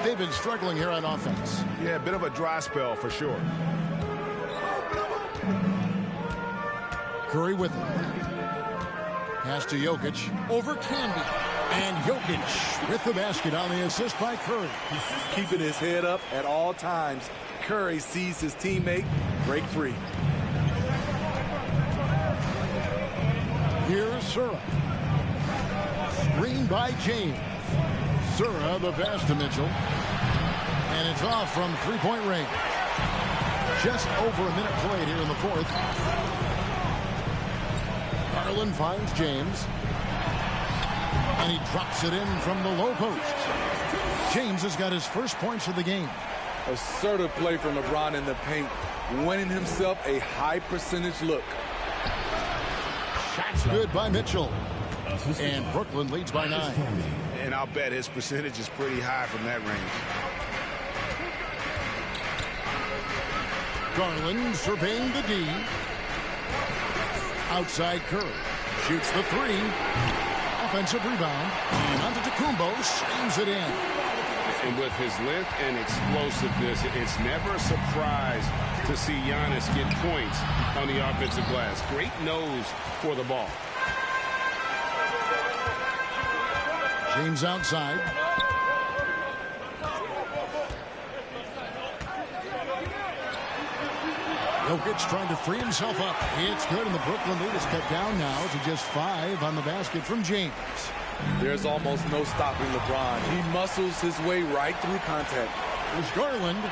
They've been struggling here on offense. Yeah, a bit of a dry spell for sure. Curry with it. Pass to Jokic. Over Camby. And Jokic with the basket on the assist by Curry. Keeping his head up at all times. Curry sees his teammate break free. Here's Sura. Screen by James. Sura the pass to Mitchell. And it's off from three-point range. Just over a minute played here in the fourth. Garland finds James. And he drops it in from the low post. James has got his first points of the game. Assertive play from LeBron in the paint, winning himself a high percentage look. Shots good by Mitchell. And Brooklyn leads by 9. And I'll bet his percentage is pretty high from that range. Garland surveying the D. Outside Curry. Shoots the three. Offensive rebound. And Antetokounmpo slams it in. And with his length and explosiveness, it's never a surprise to see Giannis get points on the offensive glass. Great nose for the ball. James outside. Jokic trying to free himself up. It's good, and the Brooklyn lead is cut down now to just 5 on the basket from James. There's almost no stopping LeBron. He muscles his way right through contact. There's Garland.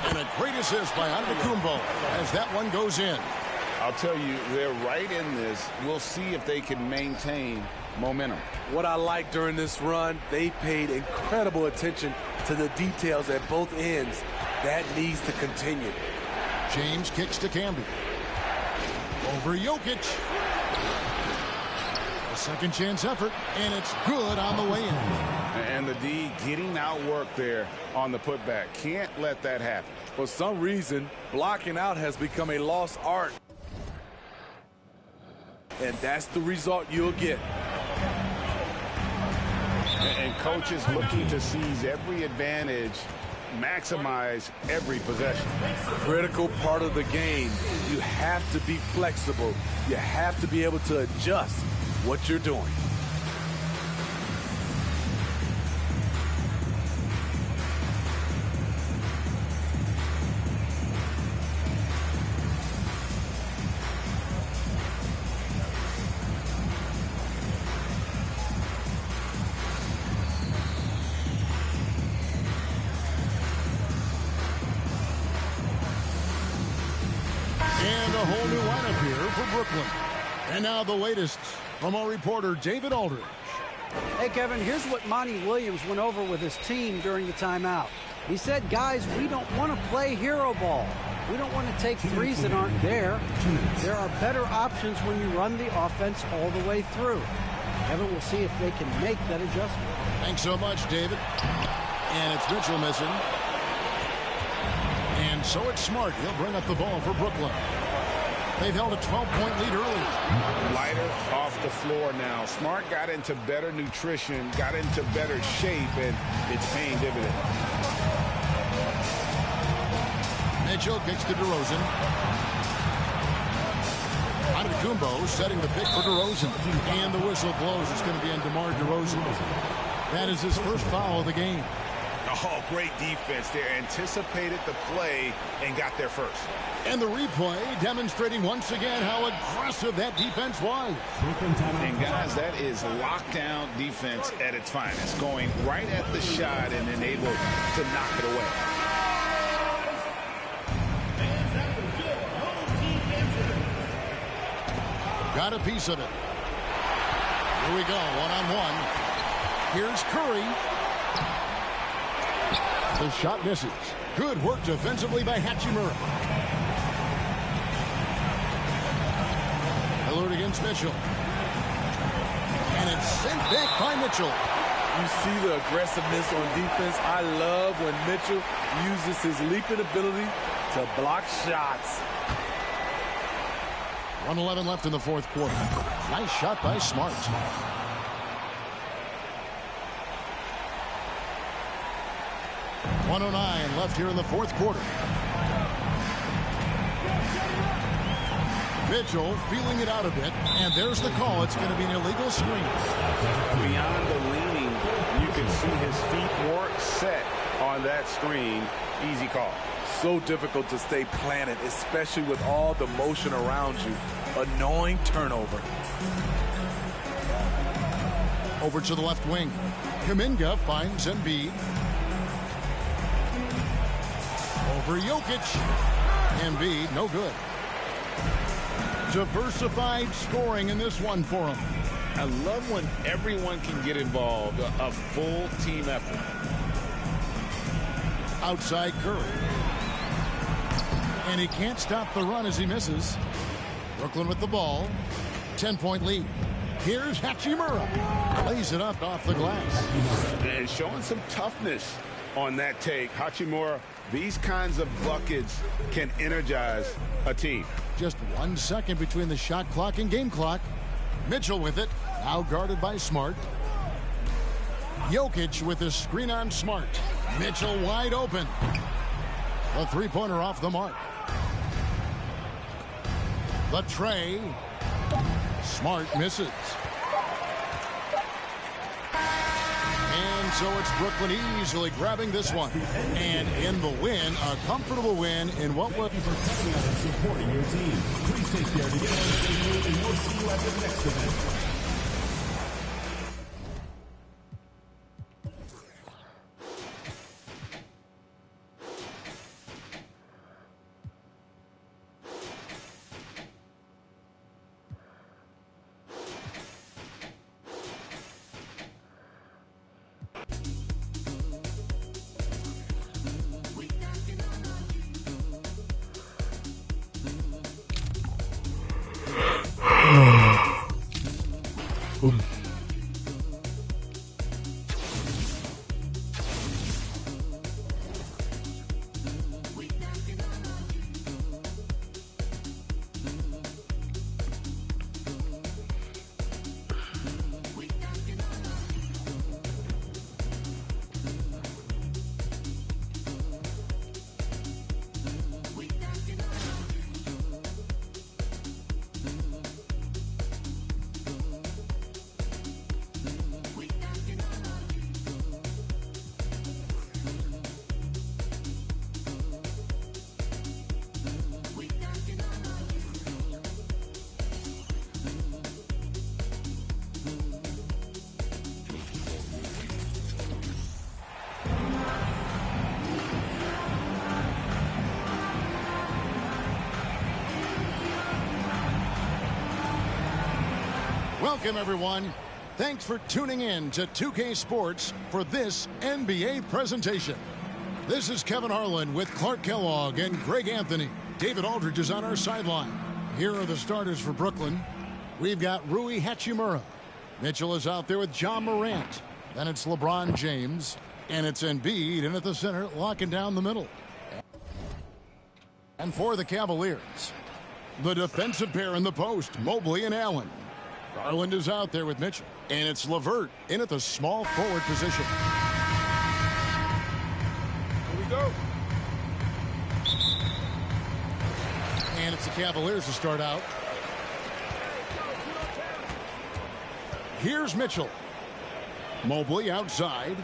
And a great assist by Antetokounmpo as that one goes in. I'll tell you, they're right in this. We'll see if they can maintain momentum. What I like during this run, they paid incredible attention to the details at both ends. That needs to continue. James kicks to Camby. Over Jokic. A second chance effort, and it's good on the way in. And the D getting outworked there on the putback. Can't let that happen. For some reason, blocking out has become a lost art. And that's the result you'll get. And coaches looking to seize every advantage, maximize every possession. Critical part of the game. You have to be flexible. You have to be able to adjust what you're doing. And a whole new lineup here for Brooklyn. And now the latest from our reporter, David Aldridge. Hey, Kevin, here's what Monty Williams went over with his team during the timeout. He said, guys, we don't want to play hero ball. We don't want to take threes that aren't there. There are better options when you run the offense all the way through. Kevin, we'll see if they can make that adjustment. Thanks so much, David. And it's Mitchell missing. And so it's Smart. He'll bring up the ball for Brooklyn. They've held a 12-point lead early. Lighter off the floor now. Smart got into better nutrition, got into better shape, and it's paying dividends. Mitchell kicks to DeRozan. Antetokounmpo setting the pick for DeRozan. And the whistle blows. It's going to be on DeMar DeRozan. That is his first foul of the game. Oh, great defense there. Anticipated the play and got there first. And the replay demonstrating once again how aggressive that defense was. And guys, that is lockdown defense at its finest. Going right at the shot and then able to knock it away. Got a piece of it. Here we go, one-on-one. Here's Curry. The shot misses. Good work defensively by Hachimura. Alert against Mitchell. And it's sent back by Mitchell. You see the aggressiveness on defense. I love when Mitchell uses his leaping ability to block shots. 1:11 left in the fourth quarter. Nice shot by Smart. .109 left here in the fourth quarter. Mitchell feeling it out a bit, and there's the call. It's going to be an illegal screen. Beyond the leaning, you can see his feet weren't set on that screen. Easy call. So difficult to stay planted, especially with all the motion around you. Annoying turnover. Over to the left wing. Kuminga finds Embiid. Over Jokic. Embiid, no good. Diversified scoring in this one for him. I love when everyone can get involved, a full team effort. Outside Curry. And he can't stop the run as he misses. Brooklyn with the ball. 10-point lead. Here's Hachimura. Lays it up off the glass. And showing some toughness on that take. Hachimura, these kinds of buckets can energize a team. Just 1 second between the shot clock and game clock. Mitchell with it. Now guarded by Smart. Jokic with the screen on Smart. Mitchell wide open. The three-pointer off the mark. The tray. Smart misses. And so it's Brooklyn easily grabbing this one. And in the win, a comfortable win in what was... Supporting your team. Please take care to get on the video, and we'll see you at the next event. Welcome, everyone. Thanks for tuning in to 2K Sports for this NBA presentation. This is Kevin Harlan with Clark Kellogg and Greg Anthony. David Aldridge is on our sideline. Here are the starters for Brooklyn. We've got Rui Hachimura. Mitchell is out there with John Morant. Then it's LeBron James. And it's Embiid in at the center, locking down the middle. And for the Cavaliers, the defensive pair in the post, Mobley and Allen. Garland is out there with Mitchell. And it's LeVert in at the small forward position. Here we go. And it's the Cavaliers to start out. Here's Mitchell. Mobley outside.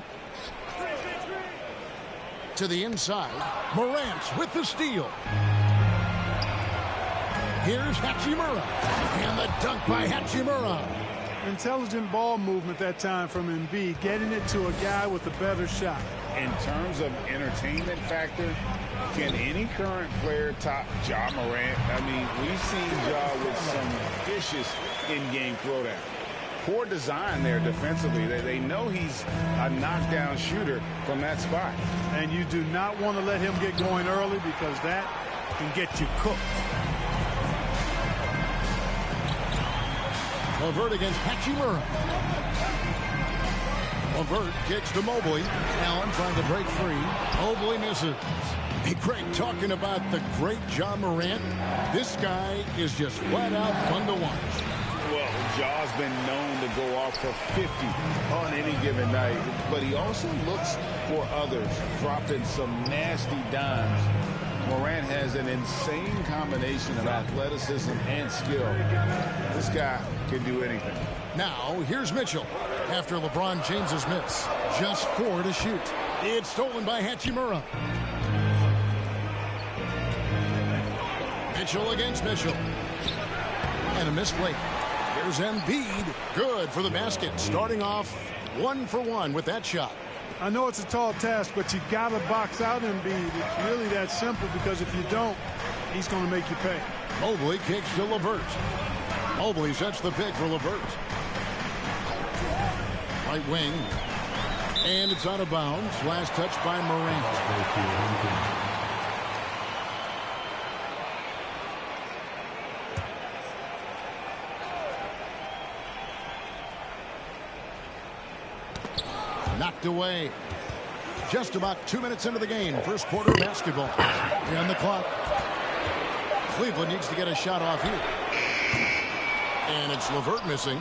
To the inside. Morant with the steal. Here's Hachimura. And the dunk by Hachimura. Intelligent ball movement that time from Embiid, getting it to a guy with a better shot. In terms of entertainment factor, can any current player top Ja Morant? I mean, we've seen Ja with some vicious in-game throwdown. Poor design there defensively. They know he's a knockdown shooter from that spot. And you do not want to let him get going early because that can get you cooked. LeVert against Hachimura. LeVert kicks to Mobley. Allen trying to break free. Mobley misses. Hey, Craig, talking about the great John Morant, this guy is just flat out fun to watch. Well, Jaw's been known to go off for 50 on any given night, but he also looks for others, dropping some nasty dimes. Morant has an insane combination of athleticism and skill. This guy can do anything. Now, here's Mitchell. After LeBron James's miss, just 4 to shoot. It's stolen by Hachimura. Mitchell against Mitchell. And a missed play. Here's Embiid. Good for the basket. Starting off 1 for 1 with that shot. I know it's a tall task, but you got to box out Embiid. It's really that simple, because if you don't, he's going to make you pay. Mobley kicks to LeVert. Mobley sets the pick for LeVert. Right wing. And it's out of bounds. Last touch by Morant. Knocked away. Just about 2 minutes into the game. First quarter basketball. On the clock. Cleveland needs to get a shot off here. And it's LeVert missing.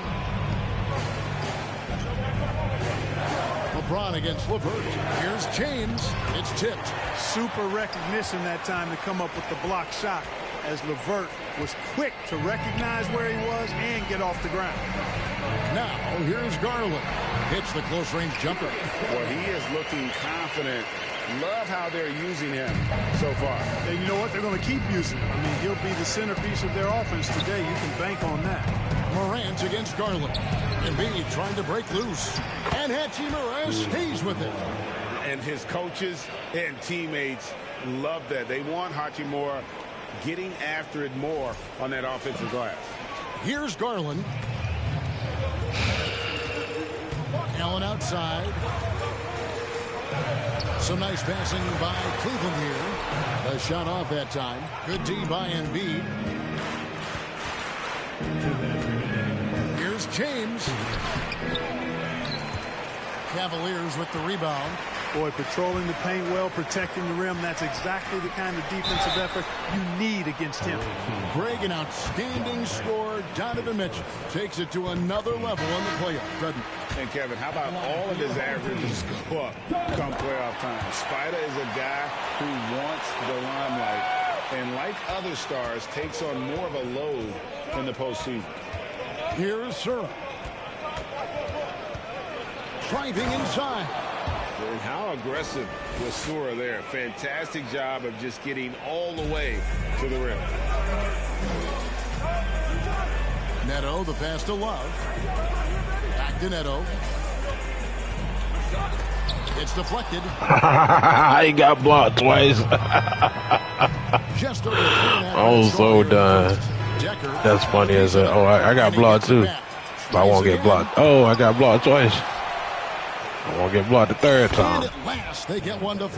LeBron against LeVert. Here's James. It's tipped. Super recognition that time to come up with the block shot, as LeVert was quick to recognize where he was and get off the ground. Now, here's Garland. Hits the close-range jumper. Well, he is looking confident. Love how they're using him so far. And you know what? They're going to keep using him. I mean, he'll be the centerpiece of their offense today. You can bank on that. Morant against Garland. Embiid trying to break loose. And Hachimura stays with it. And his coaches and teammates love that. They want Hachimura getting after it more on that offensive glass. Here's Garland. Allen outside. Some nice passing by Cleveland here. A shot off that time. Good D by Embiid. Here's James. Cavaliers with the rebound. Boy, patrolling the paint well, protecting the rim. That's exactly the kind of defensive effort you need against him. Greg, an outstanding scorer. Donovan Mitchell takes it to another level in the playoff, doesn't he? And Kevin, how about all of his averages go up come playoff time? Spider is a guy who wants the limelight, and like other stars, takes on more of a load in the postseason. Here's Sura. Driving inside. And how aggressive was Sura there. Fantastic job of just getting all the way to the rim. Neto, the pass to Love. Back to Neto. It's deflected. He got blocked twice. Just over I'm so done. That's funny as a. Oh, I got blocked too. But I won't get blocked. Oh, I got blocked twice. I won't get blocked the third time. And at last, they get one to.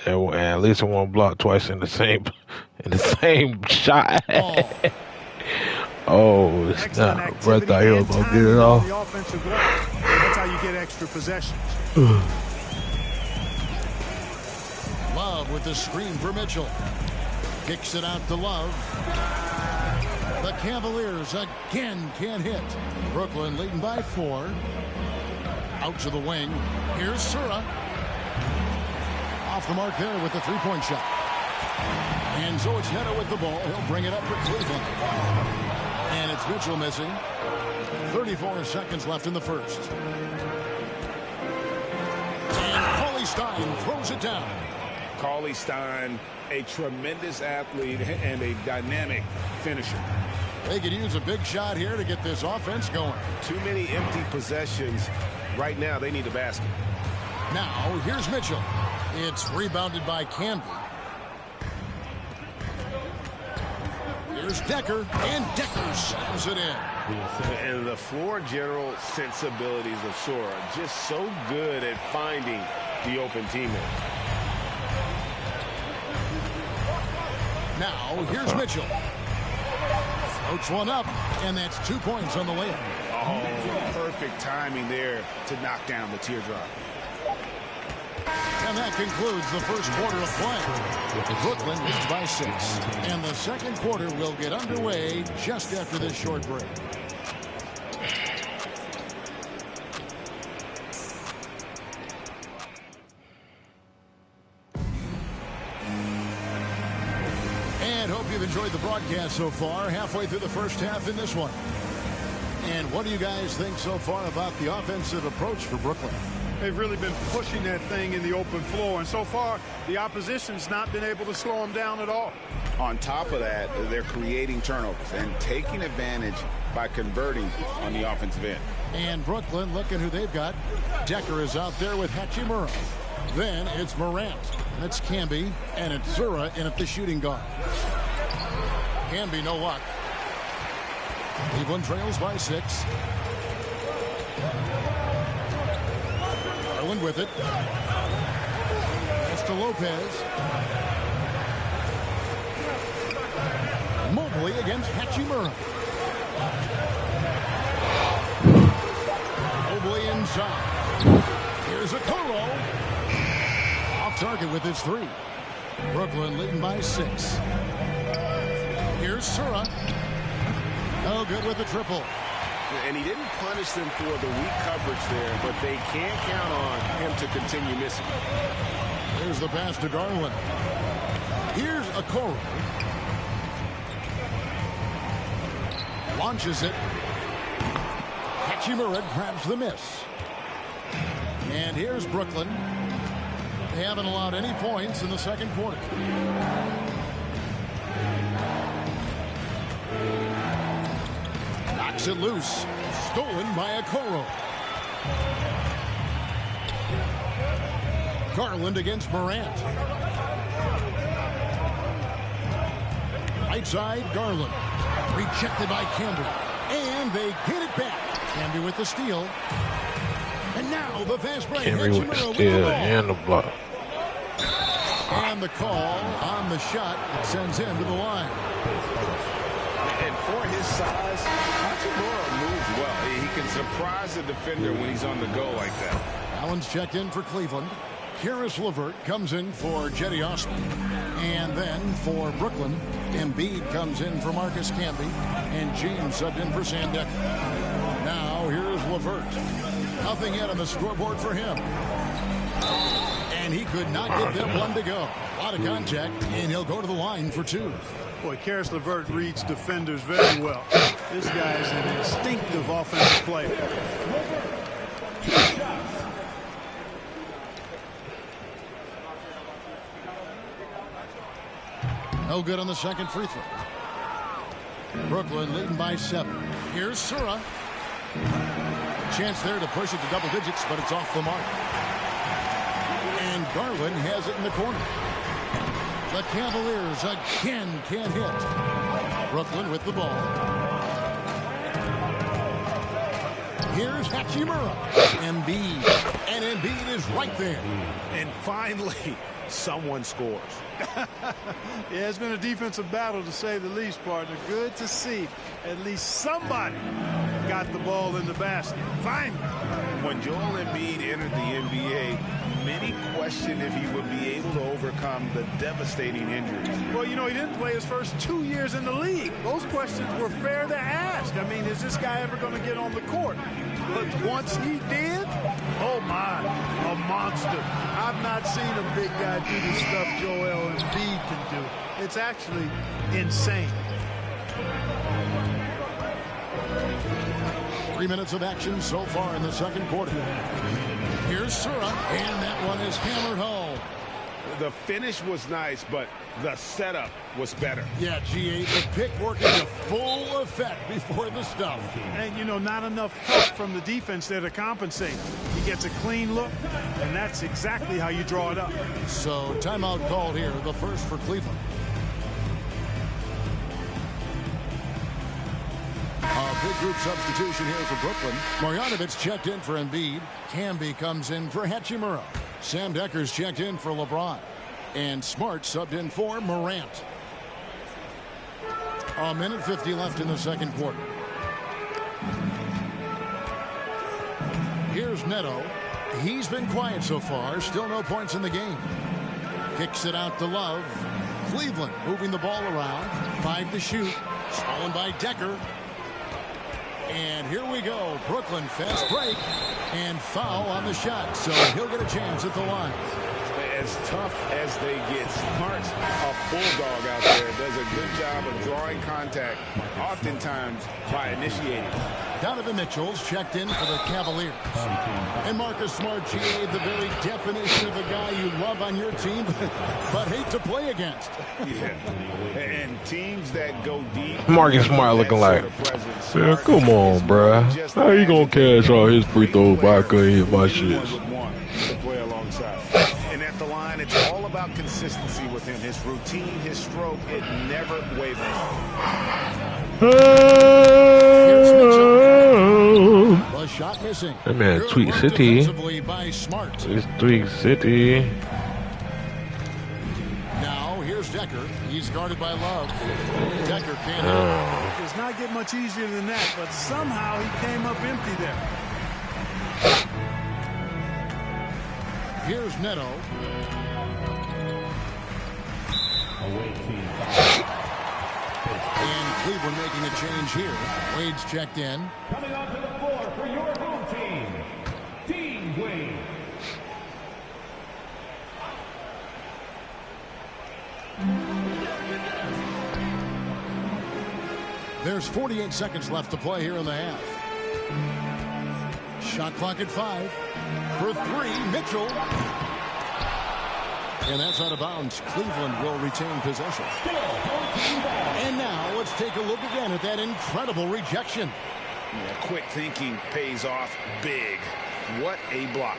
And at least I won't block twice in the same shot. Oh, it's not. Brett thought he was gonna get it off. That's how you get extra possessions. Love with the screen for Mitchell. Kicks it out to Love. The Cavaliers again can't hit. Brooklyn leading by 4. Out to the wing. Here's Sura. Off the mark there with the three-point shot. And so it's Neto with the ball. He'll bring it up for Cleveland. And it's Mitchell missing. 34 seconds left in the first. And Cauley Stein throws it down. Cauley Stein, a tremendous athlete and a dynamic finisher. They could use a big shot here to get this offense going. Too many empty possessions. Right now, they need a basket. Now, here's Mitchell. It's rebounded by Canby. Here's Decker, and Decker slams it in. And the floor general sensibilities of Sura, just so good at finding the open teammate. Now, here's Mitchell. Floats one up, and that's 2 points on the layup. Oh, perfect timing there to knock down the teardrop. And that concludes the first quarter of play. Brooklyn leads by 6. And the second quarter will get underway just after this short break. And hope you've enjoyed the broadcast so far. Halfway through the first half in this one. And what do you guys think so far about the offensive approach for Brooklyn? They've really been pushing that thing in the open floor, and so far the opposition's not been able to slow them down at all. On top of that, they're creating turnovers and taking advantage by converting on the offensive end. And Brooklyn, looking who they've got. Decker is out there with Hachimura. Then it's Morant. And it's Camby. And it's Zura in at the shooting guard. Camby, no luck. Cleveland trails by 6. Garland with it. Pass to Lopez. Mobley against Hachimura. Mobley inside. Here's Okoro. Off target with his 3. Brooklyn leading by 6. Here's Sura. No good with the triple. And he didn't punish them for the weak coverage there, but they can't count on him to continue missing. Here's the pass to Garland. Here's Okoro. Launches it. Hachimura grabs the miss. And here's Brooklyn. They haven't allowed any points in the second quarter. Knocks it loose. Stolen by Okoro. Garland against Morant. Right side, Garland. Rejected by Camby. And they get it back. Camby with the steal. And now the fast break. Camby with the steal and the block. And the call on the shot that sends him to the line. And for his size, Hachimura moves well. He can surprise the defender when he's on the go like that. Allen's checked in for Cleveland. Karis LeVert comes in for Jetty Osman. And then for Brooklyn, Embiid comes in for Marcus Camby. And James subbed in for Sam Decker. Now here's LeVert. Nothing yet on the scoreboard for him. And he could not get that one to go. A lot of contact, and he'll go to the line for 2. Boy, Karis LeVert reads defenders very well. This guy is an instinctive offensive player. No good on the second free throw. Brooklyn leading by 7. Here's Sura. Chance there to push it to double digits, but it's off the mark. And Garland has it in the corner. The Cavaliers again can't hit. Brooklyn with the ball. Here's Hachimura. Embiid. And Embiid is right there. And finally, someone scores. Yeah, it's been a defensive battle to say the least, partner. Good to see at least somebody got the ball in the basket. Finally. When Joel Embiid entered the NBA, many questioned if he would be able to overcome the devastating injuries. Well, you know, he didn't play his first 2 years in the league. Those questions were fair to ask. I mean, is this guy ever going to get on the court? But once he did, oh my, a monster. I've not seen a big guy do the stuff Joel Embiid can do. It's actually insane. 3 minutes of action so far in the second quarter. Here's Sura, and that one is hammered home. The finish was nice, but the setup was better. Yeah, G8, the pick working to full effect before the stuff. And, you know, not enough help from the defense there to compensate. He gets a clean look, and that's exactly how you draw it up. So, timeout called here, the first for Cleveland. A big group substitution here for Brooklyn. Marjanovic checked in for Embiid. Camby comes in for Hachimura. Sam Decker's checked in for LeBron. And Smart subbed in for Morant. A minute 50 left in the second quarter. Neto. He's been quiet so far. Still no points in the game. Kicks it out to Love. Cleveland moving the ball around. 5 to shoot. Stolen by Decker. And here we go. Brooklyn fast break. And foul on the shot. So he'll get a chance at the line. As tough as they get, Smart, a bulldog out there, does a good job of drawing contact, oftentimes by initiating. Donovan Mitchell's checked in for the Cavaliers. And Marcus Smart, GA, the very definition of a guy you love on your team, but hate to play against. Yeah, and teams that go deep. Marcus Smart looking like, yeah, come on, bruh. How you gonna cash out his free throws by I couldn't hit my shit? To play alongside. And at the line, it's all about consistency with him. His routine, his stroke, it never wavers. The shot missing. That man, Tweet City. It's Tweet City. Now here's Decker. He's guarded by Love. Decker can't hit. It does not get much easier than that, but somehow he came up empty there. Here's Neto. And Cleveland making a change here. Wade's checked in. Coming onto the floor for your home team, Team Wade. There's 48 seconds left to play here in the half. Shot clock at 5. For 3, Mitchell. And that's out of bounds. Cleveland will retain possession. And now let's take a look again at that incredible rejection. Yeah, quick thinking pays off big. What a block.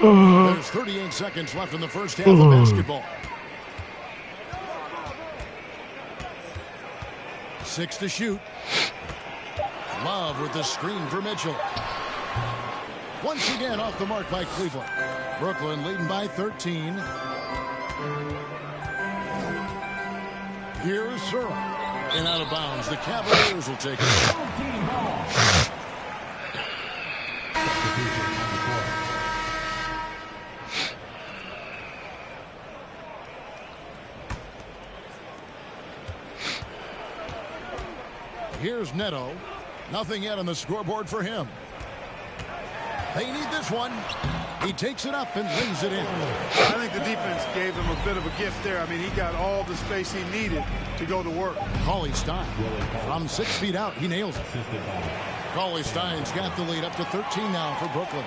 There's 38 seconds left in the first half of basketball. 6 to shoot. Love with the screen for Mitchell. Once again off the mark by Cleveland. Brooklyn leading by 13. Here's Searle. And out of bounds. The Cavaliers will take it. Here's Neto. Nothing yet on the scoreboard for him. They need this one. He takes it up and lays it in. I think the defense gave him a bit of a gift there. I mean, he got all the space he needed to go to work. Cauley Stein from 6 feet out. He nails it. Cauley Stein's got the lead up to 13 now for Brooklyn.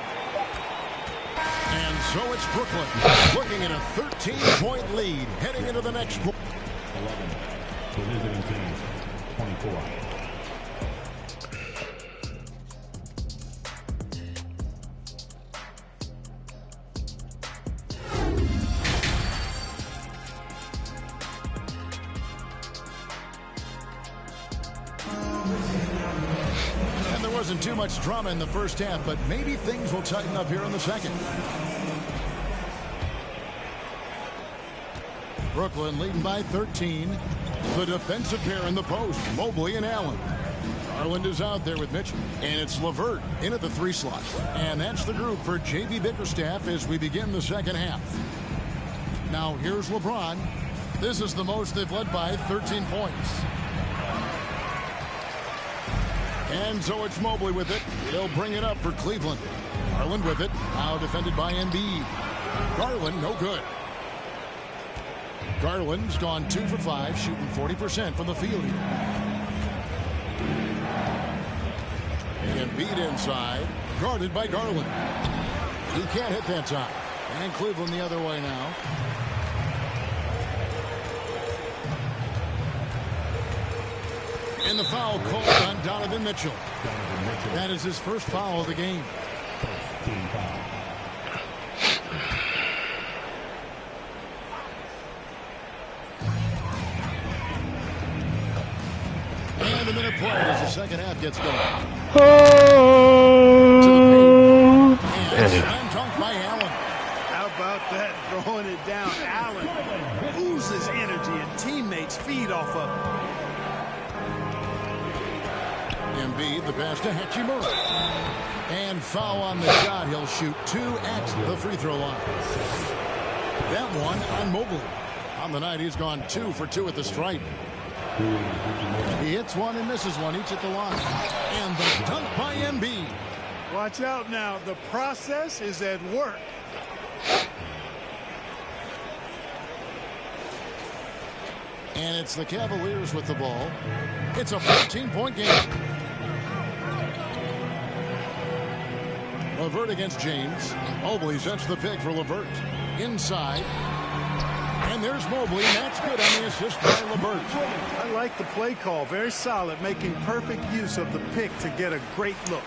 And so it's Brooklyn looking at a 13-point lead heading into the next quarter. 11. The visiting team, 24. Wasn't too much drama in the first half, but maybe things will tighten up here in the second. Brooklyn leading by 13. The defensive pair in the post, Mobley and Allen. Garland is out there with Mitchell, and it's LeVert in at the 3 slot. And that's the group for J.B. Bickerstaff as we begin the second half. Now here's LeBron. This is the most they've led by, 13 points. And so it's Mobley with it. He'll bring it up for Cleveland. Garland with it. Now defended by Embiid. Garland, no good. Garland's gone 2 for 5, shooting 40% from the field here. And Embiid inside, guarded by Garland. He can't hit that time. And Cleveland the other way now. And the foul called on Donovan Mitchell. That is his first foul of the game. And a minute played as the second half gets going. And slam dunk by Allen. How about that, throwing it down. Allen oozes energy, and teammates feed off of it. Embiid, the pass to Hachimura. And foul on the shot. He'll shoot 2 at the free throw line. That one on Mobley. On the night, he's gone 2 for 2 at the stripe. He hits one and misses one, each at the line. And the dunk by Embiid. Watch out now. The process is at work. And it's the Cavaliers with the ball. It's a 14-point game. LeVert against James. Mobley sets the pick for LeVert. Inside. And there's Mobley, and that's good on the assist by LeVert. I like the play call. Very solid, making perfect use of the pick to get a great look.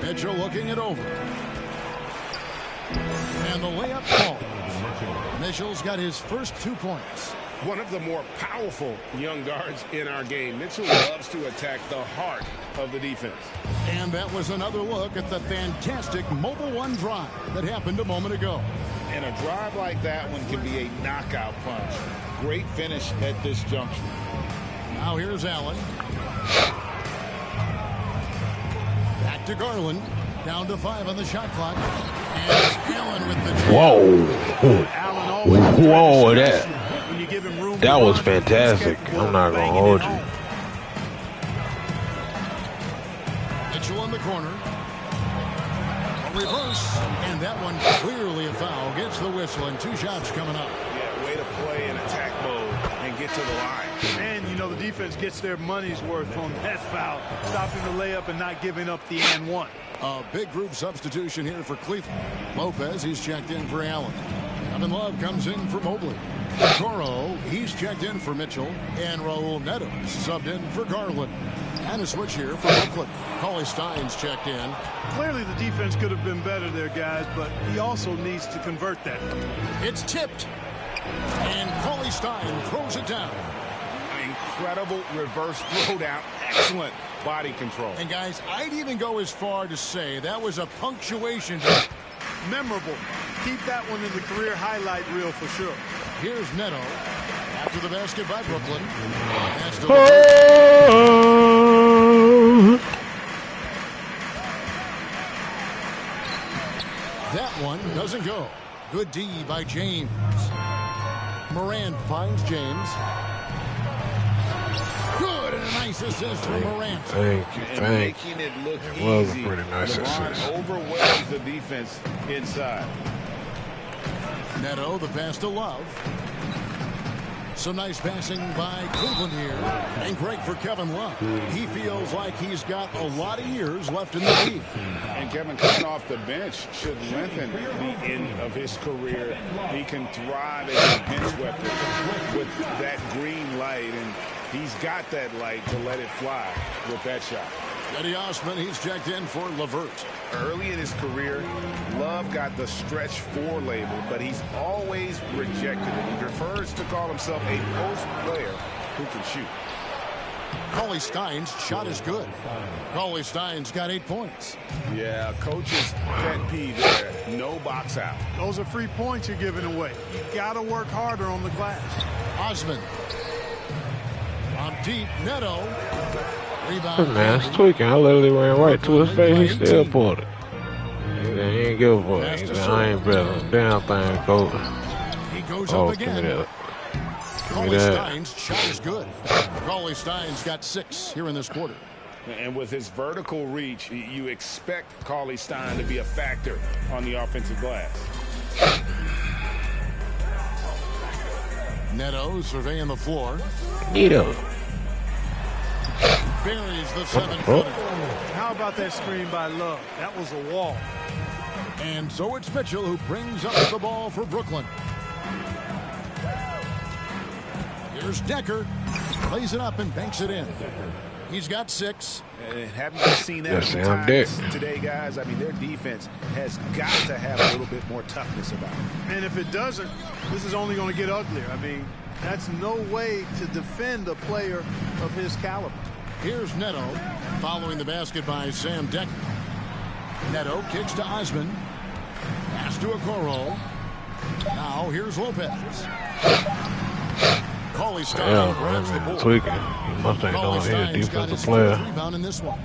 Mitchell looking it over. And the layup falls. Mitchell's got his first 2 points. One of the more powerful young guards in our game. Mitchell loves to attack the heart of the defense. And that was another look at the fantastic Mobile One drive that happened a moment ago. And a drive like that one can be a knockout punch. Great finish at this junction. Now here's Allen. Back to Garland. Down to 5 on the shot clock. And it's Allen with the jam. Whoa, that was fantastic. I'm not going to hold you. Mitchell in the corner. A reverse. And that one clearly a foul. Gets the whistle and 2 shots coming up. Yeah, way to play in attack mode and get to the line. And, you know, the defense gets their money's worth on that foul. Stopping the layup and not giving up the and one. A big group substitution here for Cleveland. Lopez, he's checked in for Allen. Kevin Love comes in for Mobley. Toro, he's checked in for Mitchell. And Raul Neto subbed in for Garland. And a switch here for Brooklyn. Cauley Stein's checked in. Clearly the defense could have been better there, guys, but he also needs to convert that. It's tipped. And Cauley Stein throws it down. Incredible reverse throwdown. Excellent body control. And guys, I'd even go as far to say that was a punctuation. Memorable. Keep that one in the career highlight reel for sure. Here's Neto. After the basket by Brooklyn. That one doesn't go. Good D by James. Morant finds James. Good, and a nice assist from Morant. Thank you. Making it look was easy. a pretty nice assist. Overwhelms the defense inside. Neto, the pass to Love. Some nice passing by Cleveland here. And great for Kevin Love. He feels like he's got a lot of years left in the league. And Kevin coming off the bench should lengthen the end of his career. He can thrive as a bench weapon with that green light. And he's got that light to let it fly with that shot. Eddie Osman, he's checked in for LeVert. Early in his career, Love got the stretch 4 label, but he's always rejected it. He prefers to call himself a post player who can shoot. Cauley Stein's shot is good. Cauley Stein's got 8 points. Yeah, coach's pet peeve there. No box out. Those are free points you're giving away. You got to work harder on the glass. Osman. On deep, Neto. Rebound. Man, it's tweaking. I literally ran right to his face. He still pulled it. He ain't give a fuck. He said, I ain't better. Damn thing, coach. He goes up again. Give me that. Cauley Stein's shot is good. Cauley Stein's got 6 here in this quarter. And with his vertical reach, you expect Cauley Stein to be a factor on the offensive glass. Neto surveying the floor. Neto. Buries the 7-footer. How about that screen by Love? That was a wall. And so it's Mitchell who brings up the ball for Brooklyn. Here's Decker. Plays it up and banks it in. He's got 6. Haven't you seen that times today, guys? I mean, their defense has got to have a little bit more toughness about it. And if it doesn't, this is only going to get uglier. I mean, that's no way to defend a player of his caliber. Here's Neto following the basket by Sam Decker. Neto kicks to Osman. Pass to Okoro. Now here's Lopez. Cauley Stein grabs the ball. Tweaking. He must ain't know he a defensive player. Rebound in this one.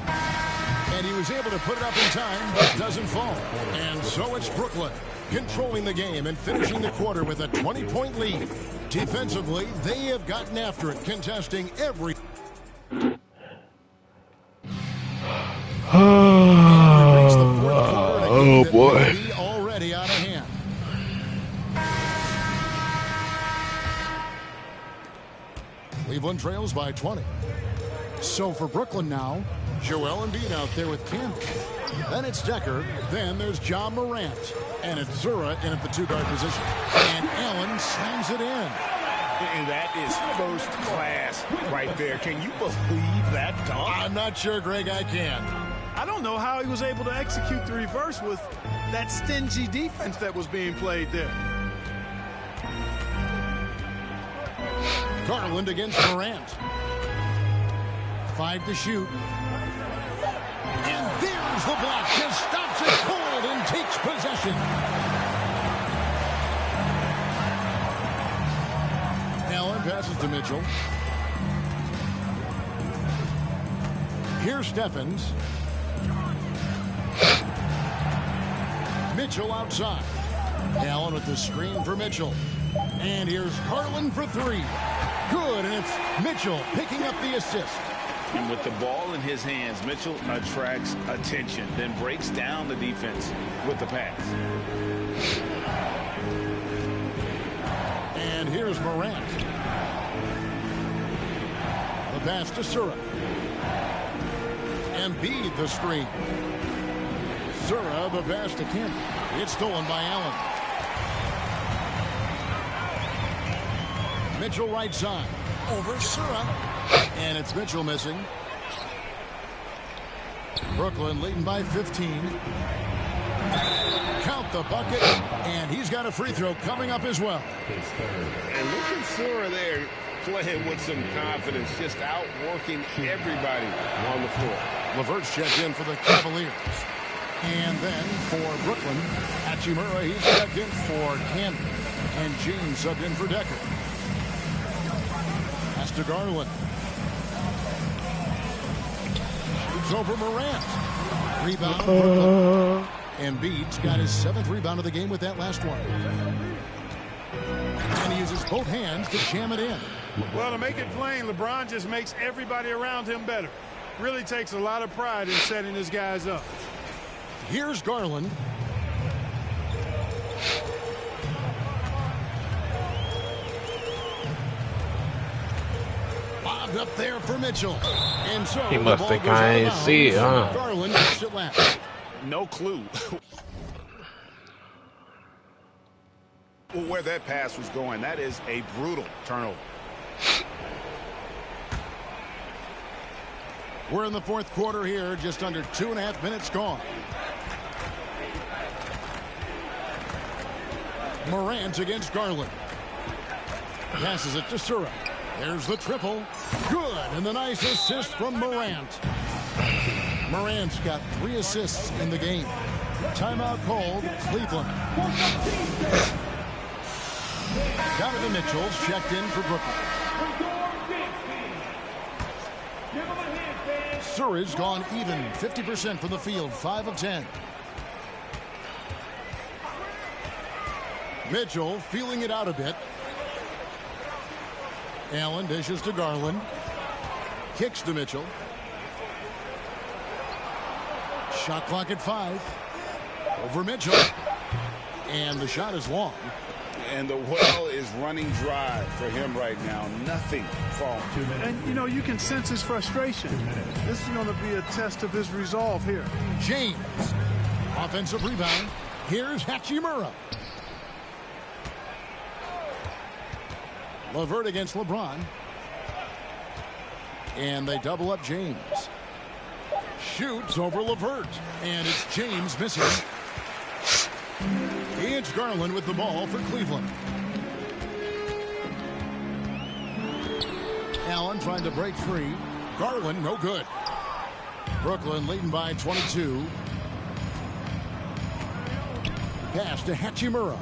And he was able to put it up in time, but doesn't fall. And so it's Brooklyn controlling the game and finishing the quarter with a 20-point lead. Defensively, they have gotten after it, contesting every... Oh boy. Already out of hand. Cleveland trails by 20. So for Brooklyn now, Joel Embiid out there with Campbell. Then it's Decker. Then there's John Morant. And it's Zura in at the two-guard position. And Allen slams it in. And that is first class right there. Can you believe that dunk? I'm not sure, Greg, I can. I don't know how he was able to execute the reverse with that stingy defense that was being played there. Garland against Morant. 5 to shoot. And there's the block. Just stops it cold and takes possession. Allen passes to Mitchell. Here's Stephens. Mitchell outside. Allen with the screen for Mitchell. And here's Garland for 3. Good, and it's Mitchell picking up the assist. And with the ball in his hands, Mitchell attracts attention, then breaks down the defense with the pass. And here's Morant. The pass to Zura. Embiid the screen. Zura the pass to Kemp. It's stolen by Allen. Mitchell right side. Over Zura. And it's Mitchell missing. Brooklyn leading by 15. Count the bucket. And he's got a free throw coming up as well. And look at Zura there playing with some confidence, just outworking everybody on the floor. LeVert's checked in for the Cavaliers. And then for Brooklyn, Hachimura, he's checked in for Cannon. And James subbed in for Decker. Pass to Garland. Shoots over Morant. Rebound, Brooklyn. Embiid's got his 7th rebound of the game with that last one. And he uses both hands to jam it in. Well, to make it plain, LeBron just makes everybody around him better. Really takes a lot of pride in setting his guys up. Here's Garland. Bobbed up there for Mitchell. And so he must think I ain't see it, huh? Garland gets it last. No clue where that pass was going. That is a brutal turnover. We're in the 4th quarter here, just under 2.5 minutes gone. Morant against Garland. Passes it to Zura. There's the triple. Good, and the nice assist from Morant. Morant's got 3 assists in the game. Timeout called, Cleveland. Donovan Mitchell's checked in for Brooklyn. Zura's gone even, 50% from the field, 5 of 10. Mitchell feeling it out a bit. Allen dishes to Garland. Kicks to Mitchell. Shot clock at 5. Over Mitchell. And the shot is long. And the well is running dry for him right now. Nothing falling. And, you know, you can sense his frustration. This is going to be a test of his resolve here. James. Offensive rebound. Here's Hachimura. LeVert against LeBron. And they double up James. Shoots over LeVert. And it's James missing. It's Garland with the ball for Cleveland. Allen trying to break free. Garland, no good. Brooklyn leading by 22. pass to Hachimura.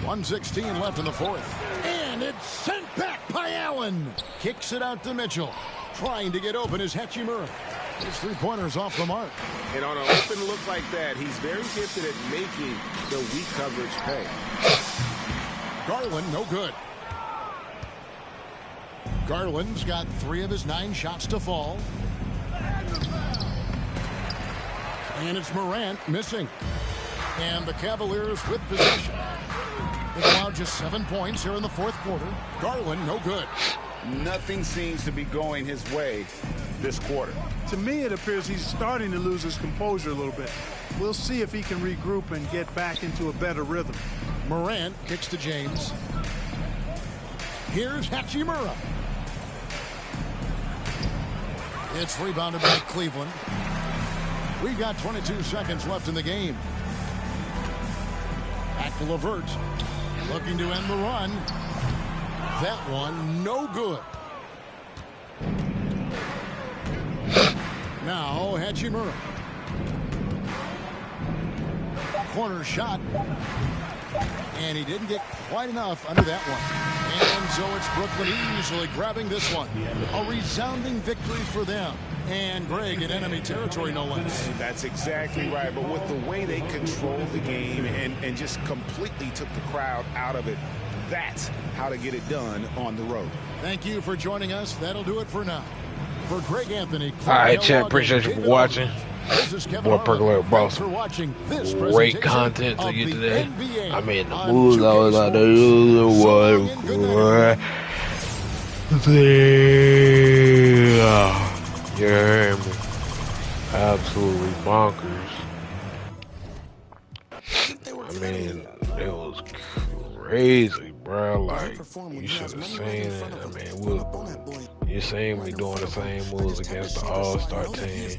1:16 left in the fourth. And it's sent back by Allen. Kicks it out to Mitchell. Trying to get open is Hachimura. His three-pointers off the mark. And on an open look like that, he's very gifted at making the weak coverage pay. Garland, no good. Garland's got 3 of his 9 shots to fall. And it's Morant missing. And the Cavaliers with possession. They've allowed just 7 points here in the fourth quarter. Garland, no good. Nothing seems to be going his way this quarter. To me, it appears he's starting to lose his composure a little bit. We'll see if he can regroup and get back into a better rhythm. Morant kicks to James. Here's Hachimura. It's rebounded by Cleveland. We've got 22 seconds left in the game. Back to LeVert. Looking to end the run. That one, no good. Now, Hachimura. Corner shot. And he didn't get quite enough under that one. And so it's Brooklyn easily grabbing this one. A resounding victory for them. And Greg in enemy territory, no less. That's exactly right. But with the way they controlled the game and just completely took the crowd out of it, that's how to get it done on the road. Thank you for joining us. That'll do it for now. For Greg Anthony. All right, chat. Appreciate you for watching. Boy, Perk brought some great content to you today. I mean, the moves I was like, you hear me? Absolutely bonkers. I mean, it was crazy, bro. Like, you should have seen it. I mean, you seen me doing the same moves against the All-Star team.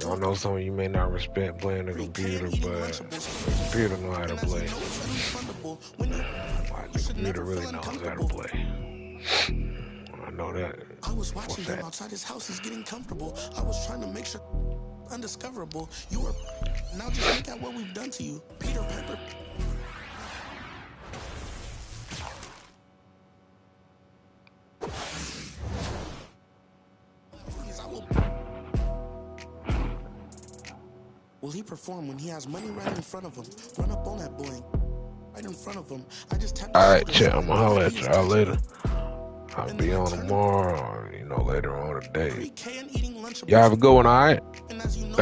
I know some of you may not respect playing the computer, but the computer know how to play. Like, the computer really knows how to play. I know that. I was watching him outside his house. He's getting comfortable. I was trying to make sure undiscoverable. You were now just look at what we've done to you, Peter Pepper. Will he perform when he has money right in front of him? Run up on that boy. Right in front of him. I just tapped. Alright, chat. I'm gonna holler at y'all later. I'll be on tomorrow or, later on today. Y'all have a good one, alright? Thank you.